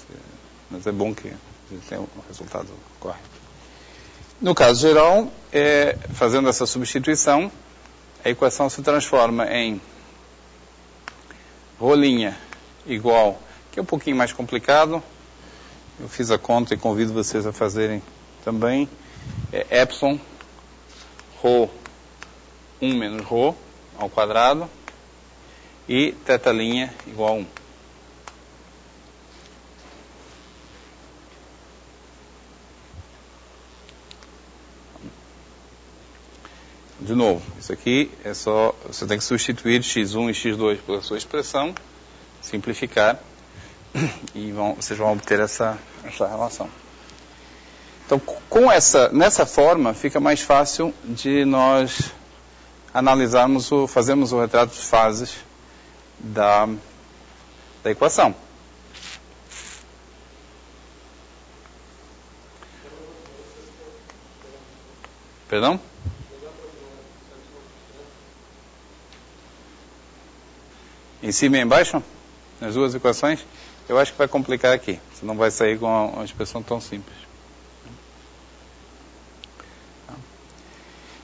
Mas é bom que a gente tenha o resultado correto. No caso geral, fazendo essa substituição, a equação se transforma em Rho' igual, que é um pouquinho mais complicado. Eu fiz a conta e convido vocês a fazerem também. Epsilon Rho 1 menos Rho ao quadrado e θ' igual a 1. De novo, isso aqui é só, você tem que substituir x1 e x2 pela sua expressão, simplificar e vocês vão obter essa relação. Então, nessa forma, fica mais fácil de nós analisarmos, fazermos o retrato de fases da equação. Perdão? Em cima e embaixo? Nas duas equações? Eu acho que vai complicar aqui. Você não vai sair com uma expressão tão simples.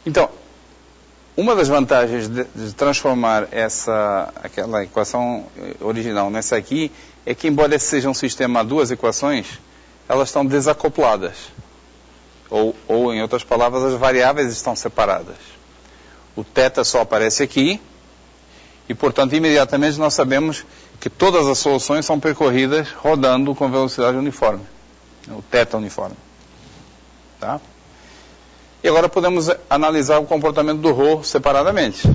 Então, uma das vantagens de transformar aquela equação original nessa aqui é que, embora esse seja um sistema a duas equações, elas estão desacopladas. Ou, em outras palavras, as variáveis estão separadas. O θ só aparece aqui e, portanto, imediatamente nós sabemos que todas as soluções são percorridas rodando com velocidade uniforme. O θ uniforme. Tá? E agora podemos analisar o comportamento do Rho separadamente.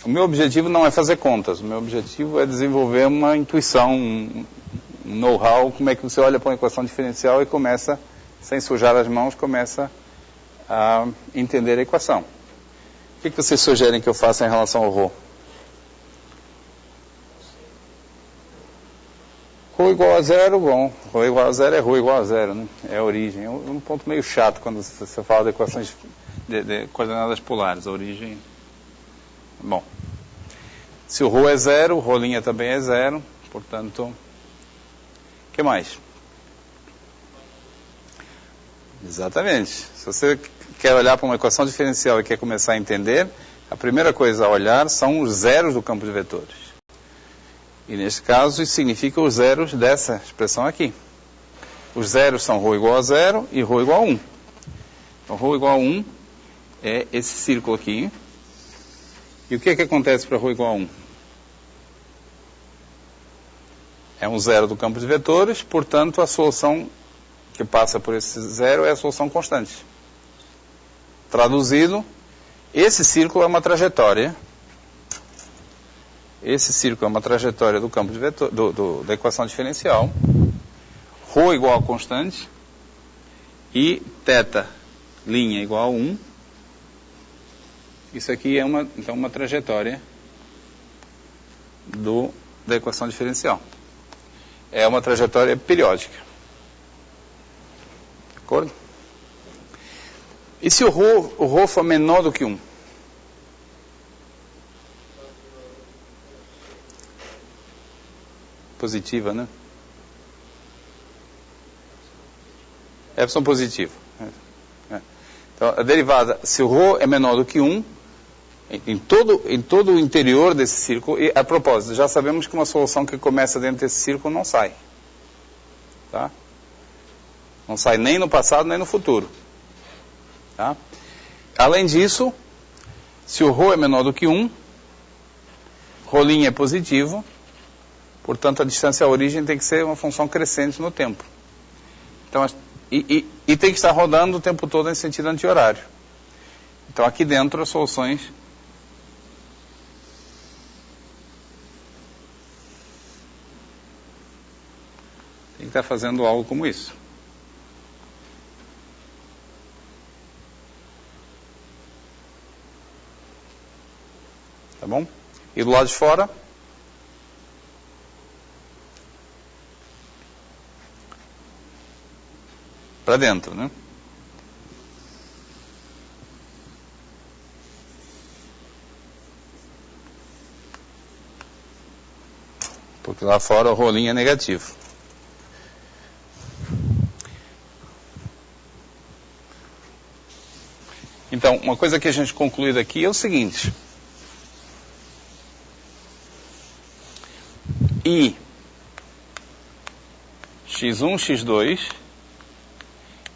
O meu objetivo não é fazer contas. O meu objetivo é desenvolver uma intuição, um know-how, como é que você olha para uma equação diferencial e começa, sem sujar as mãos, começa a entender a equação. O que vocês sugerem que eu faça em relação ao Rho? Rho igual a zero, bom, Rho igual a zero é Rho igual a zero, né? É a origem. É um ponto meio chato quando você fala de equações de coordenadas polares, a origem. Bom, se o Rho é zero, o Rho' também é zero, portanto, o que mais? Exatamente. Se você quer olhar para uma equação diferencial e quer começar a entender, a primeira coisa a olhar são os zeros do campo de vetores. E neste caso, isso significa os zeros dessa expressão aqui. Os zeros são Rho igual a zero e Rho igual a 1. Então, Rho igual a 1 é esse círculo aqui. E o que acontece para Rho igual a 1? É um zero do campo de vetores, portanto, a solução que passa por esse zero é a solução constante. Traduzido, esse círculo é uma trajetória esse círculo é uma trajetória do campo de vetor, da equação diferencial, ρ igual a constante, e θ linha igual a 1. Isso aqui é então uma trajetória da equação diferencial. É uma trajetória periódica. De acordo? E se o ρ for menor do que 1? Positiva, né? Epsilon positivo. Então, a derivada, se o ρ é menor do que 1, em todo o interior desse círculo, e a propósito, já sabemos que uma solução que começa dentro desse círculo não sai. Tá? Não sai nem no passado, nem no futuro. Tá? Além disso, se o ρ é menor do que 1, ρ' é positivo, portanto a distância à origem tem que ser uma função crescente no tempo. Então, e tem que estar rodando o tempo todo em sentido anti-horário. Então aqui dentro as soluções tem que estar fazendo algo como isso. Tá bom? E do lado de fora, para dentro, né? Porque lá fora o rolinho é negativo. Então, uma coisa que a gente conclui daqui é o seguinte. I x1, x2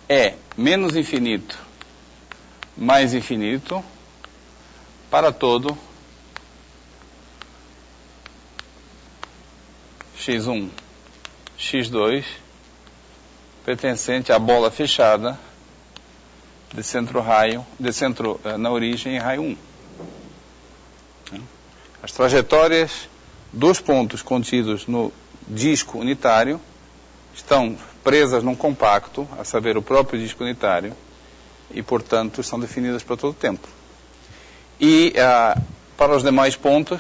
é menos infinito mais infinito para todo x1, x2 pertencente à bola fechada de centro na origem em raio 1. As trajetórias dos pontos contidos no disco unitário estão presas num compacto, a saber, o próprio disco unitário, e, portanto, são definidas para todo o tempo. E, para os demais pontos,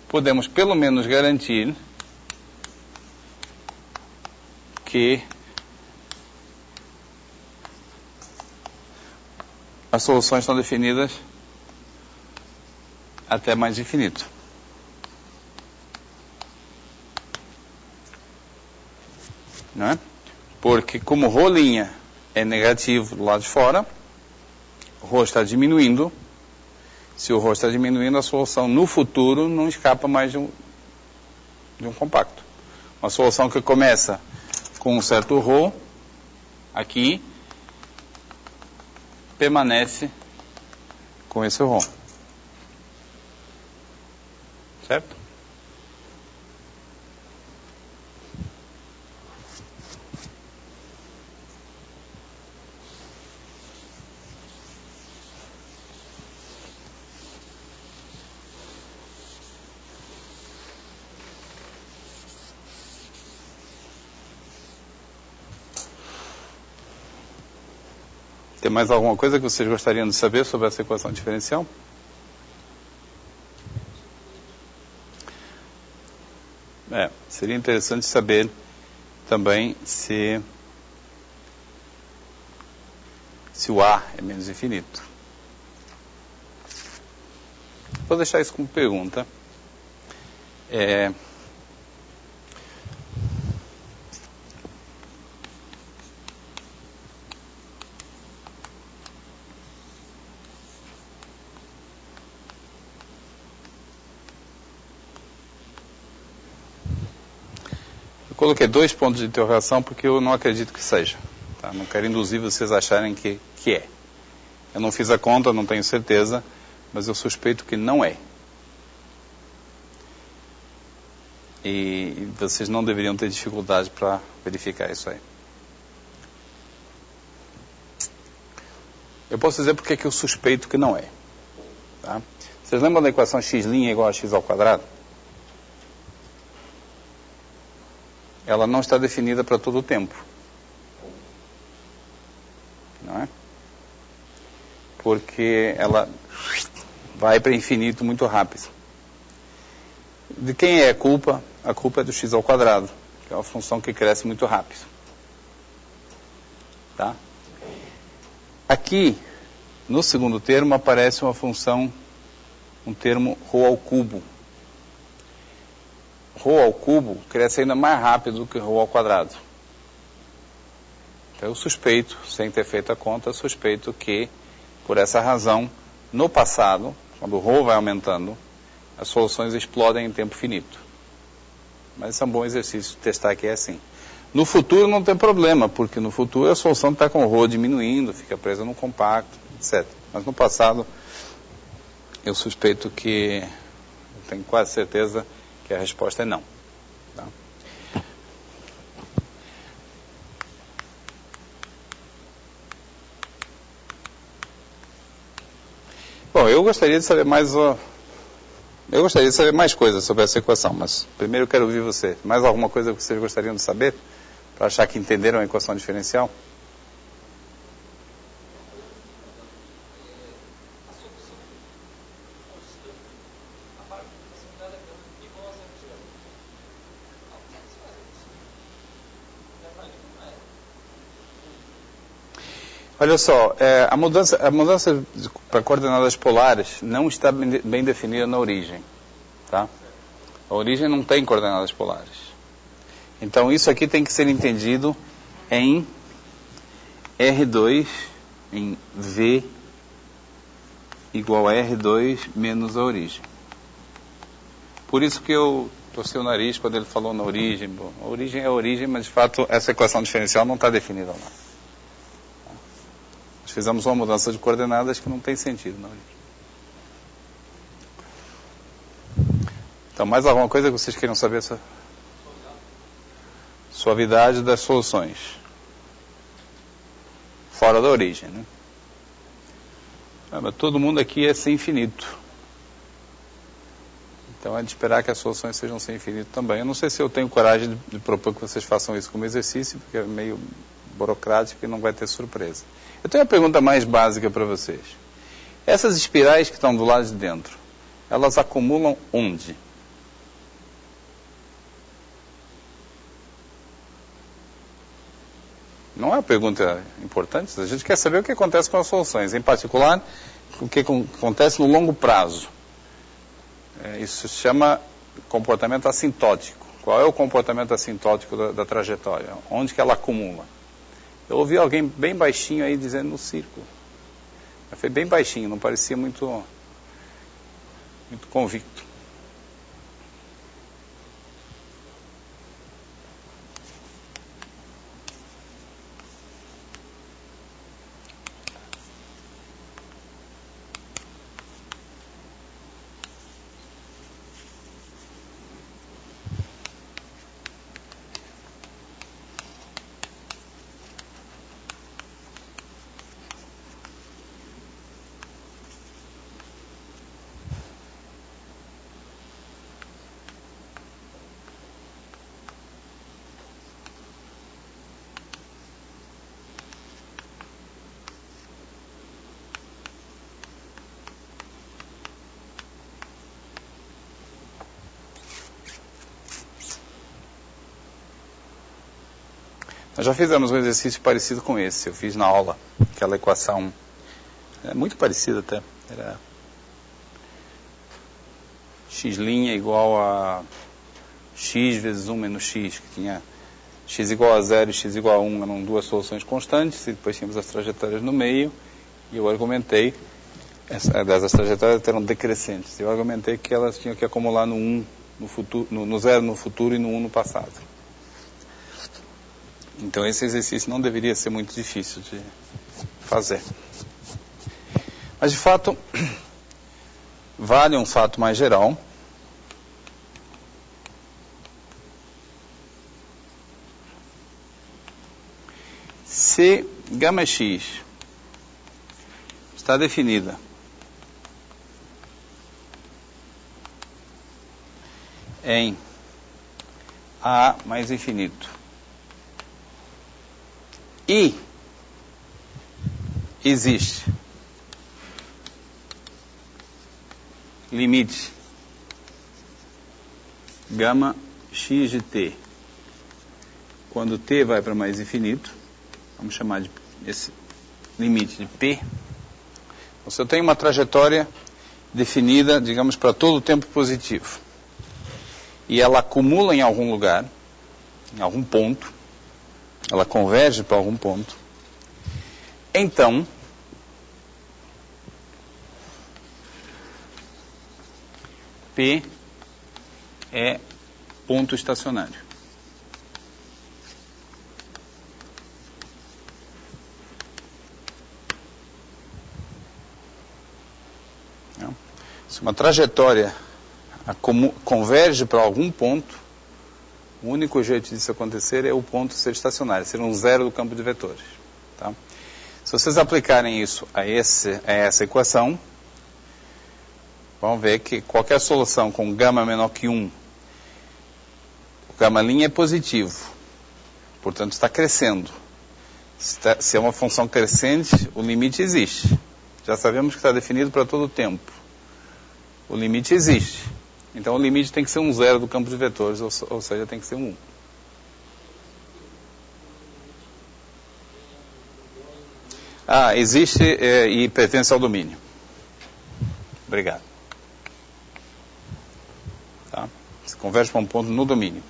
podemos, pelo menos, garantir que as soluções são definidas até mais infinito. Não é? Porque como ρ' é negativo do lado de fora, o ρ está diminuindo. Se o ρ está diminuindo, a solução no futuro não escapa mais de um compacto. Uma solução que começa com um certo ρ, aqui, permanece com esse ρ. Certo? Tem mais alguma coisa que vocês gostariam de saber sobre essa equação diferencial? Seria interessante saber também se o A é menos infinito. Vou deixar isso como pergunta. Coloquei 2 pontos de interrogação porque eu não acredito que seja. Tá? Não quero induzir vocês a acharem que é. Eu não fiz a conta, não tenho certeza, mas eu suspeito que não é. E vocês não deveriam ter dificuldade para verificar isso aí. Eu posso dizer porque que eu suspeito que não é. Tá? Vocês lembram da equação x' igual a x ao quadrado? Ela não está definida para todo o tempo. Não é? Porque ela vai para infinito muito rápido. De quem é a culpa? A culpa é do x ao quadrado, que é uma função que cresce muito rápido. Tá? Aqui, no segundo termo, aparece uma função, um termo ρ ao cubo. Ρ ao cubo cresce ainda mais rápido do que ρ ao quadrado. Então eu suspeito, sem ter feito a conta, suspeito que, por essa razão, no passado, quando o ρ vai aumentando, as soluções explodem em tempo finito. Mas isso é um bom exercício testar que é assim. No futuro não tem problema, porque no futuro a solução está com o ρ diminuindo, fica presa no compacto, etc. Mas no passado, eu suspeito que, eu tenho quase certeza que a resposta é não. Tá? Bom, eu gostaria de saber mais coisas sobre essa equação, mas primeiro eu quero ouvir você. Mais alguma coisa que vocês gostariam de saber? Para achar que entenderam a equação diferencial? Olha só, a mudança para coordenadas polares não está bem definida na origem. Tá? A origem não tem coordenadas polares. Então isso aqui tem que ser entendido em R2, em V igual a R2 menos a origem. Por isso que eu torci o nariz quando ele falou na origem. Bom, a origem é a origem, mas de fato essa equação diferencial não está definida lá. Nós fizemos uma mudança de coordenadas que não tem sentido na origem. Então, mais alguma coisa que vocês queiram saber? Suavidade das soluções. Fora da origem, né? Mas todo mundo aqui é sem infinito. Então é de esperar que as soluções sejam sem infinito também. Eu não sei se eu tenho coragem de propor que vocês façam isso como exercício, porque é meio burocrático e não vai ter surpresa. Eu tenho uma pergunta mais básica para vocês. Essas espirais que estão do lado de dentro, elas acumulam onde? Não é uma pergunta importante? A gente quer saber o que acontece com as soluções, em particular, o que acontece no longo prazo. Isso se chama comportamento assintótico. Qual é o comportamento assintótico da trajetória? Onde que ela acumula? Eu ouvi alguém bem baixinho aí dizendo no círculo. Foi bem baixinho, não parecia muito convicto. Nós já fizemos um exercício parecido com esse. Eu fiz na aula aquela equação, muito parecida até. Era x' igual a x vezes 1 menos x, que tinha x igual a 0 e x igual a 1, eram duas soluções constantes, e depois tínhamos as trajetórias no meio, e eu argumentei, as trajetórias eram decrescentes, eu argumentei que elas tinham que acumular no 1 no futuro, no 0 no futuro e no 1 no passado. Então esse exercício não deveria ser muito difícil de fazer. Mas de fato, vale um fato mais geral. Se γx está definida em A mais infinito. E existe limite gama x de t quando t vai para mais infinito, vamos chamar de esse limite de p. Então, se eu tenho uma trajetória definida, digamos, para todo o tempo positivo, e ela acumula em algum lugar, em algum ponto, ela converge para algum ponto, então P é ponto estacionário. Se uma trajetória converge para algum ponto, o único jeito disso acontecer é o ponto ser estacionário, ser um zero do campo de vetores. Tá? Se vocês aplicarem isso a essa equação, vão ver que qualquer solução com gama menor que 1, o gama' é positivo, portanto está crescendo. Se é uma função crescente, o limite existe. Já sabemos que está definido para todo o tempo. O limite existe. Então o limite tem que ser um zero do campo de vetores, ou seja, tem que ser um 1. Existe e pertence ao domínio. Obrigado. Tá? Se converge para um ponto no domínio.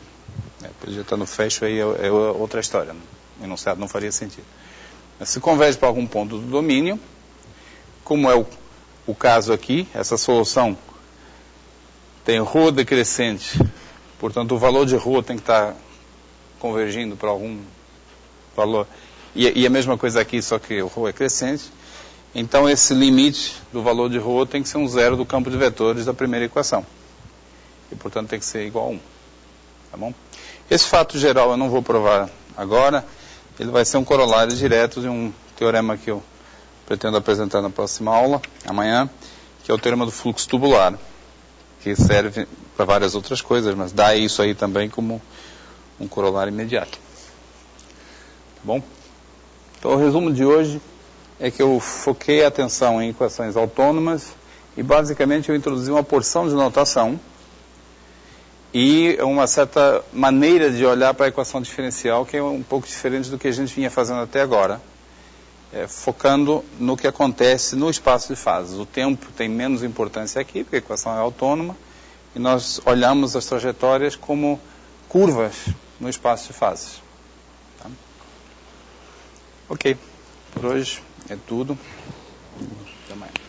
Podia estar no fecho, aí é outra história. O enunciado não faria sentido. Mas se converge para algum ponto do domínio, como é o caso aqui, essa solução tem ρ decrescente, portanto o valor de ρ tem que estar convergindo para algum valor. E a mesma coisa aqui, só que o ρ é crescente. Então esse limite do valor de ρ tem que ser um zero do campo de vetores da primeira equação. E portanto tem que ser igual a 1. Tá bom? Esse fato geral eu não vou provar agora. Ele vai ser um corolário direto de um teorema que eu pretendo apresentar na próxima aula, amanhã, que é o teorema do fluxo tubular, que serve para várias outras coisas, mas dá isso aí também como um corolário imediato. Tá bom? Então o resumo de hoje é que eu foquei a atenção em equações autônomas e basicamente eu introduzi uma porção de notação e uma certa maneira de olhar para a equação diferencial que é um pouco diferente do que a gente vinha fazendo até agora, focando no que acontece no espaço de fases. O tempo tem menos importância aqui, porque a equação é autônoma, e nós olhamos as trajetórias como curvas no espaço de fases. Tá? Ok, por hoje é tudo. Até amanhã.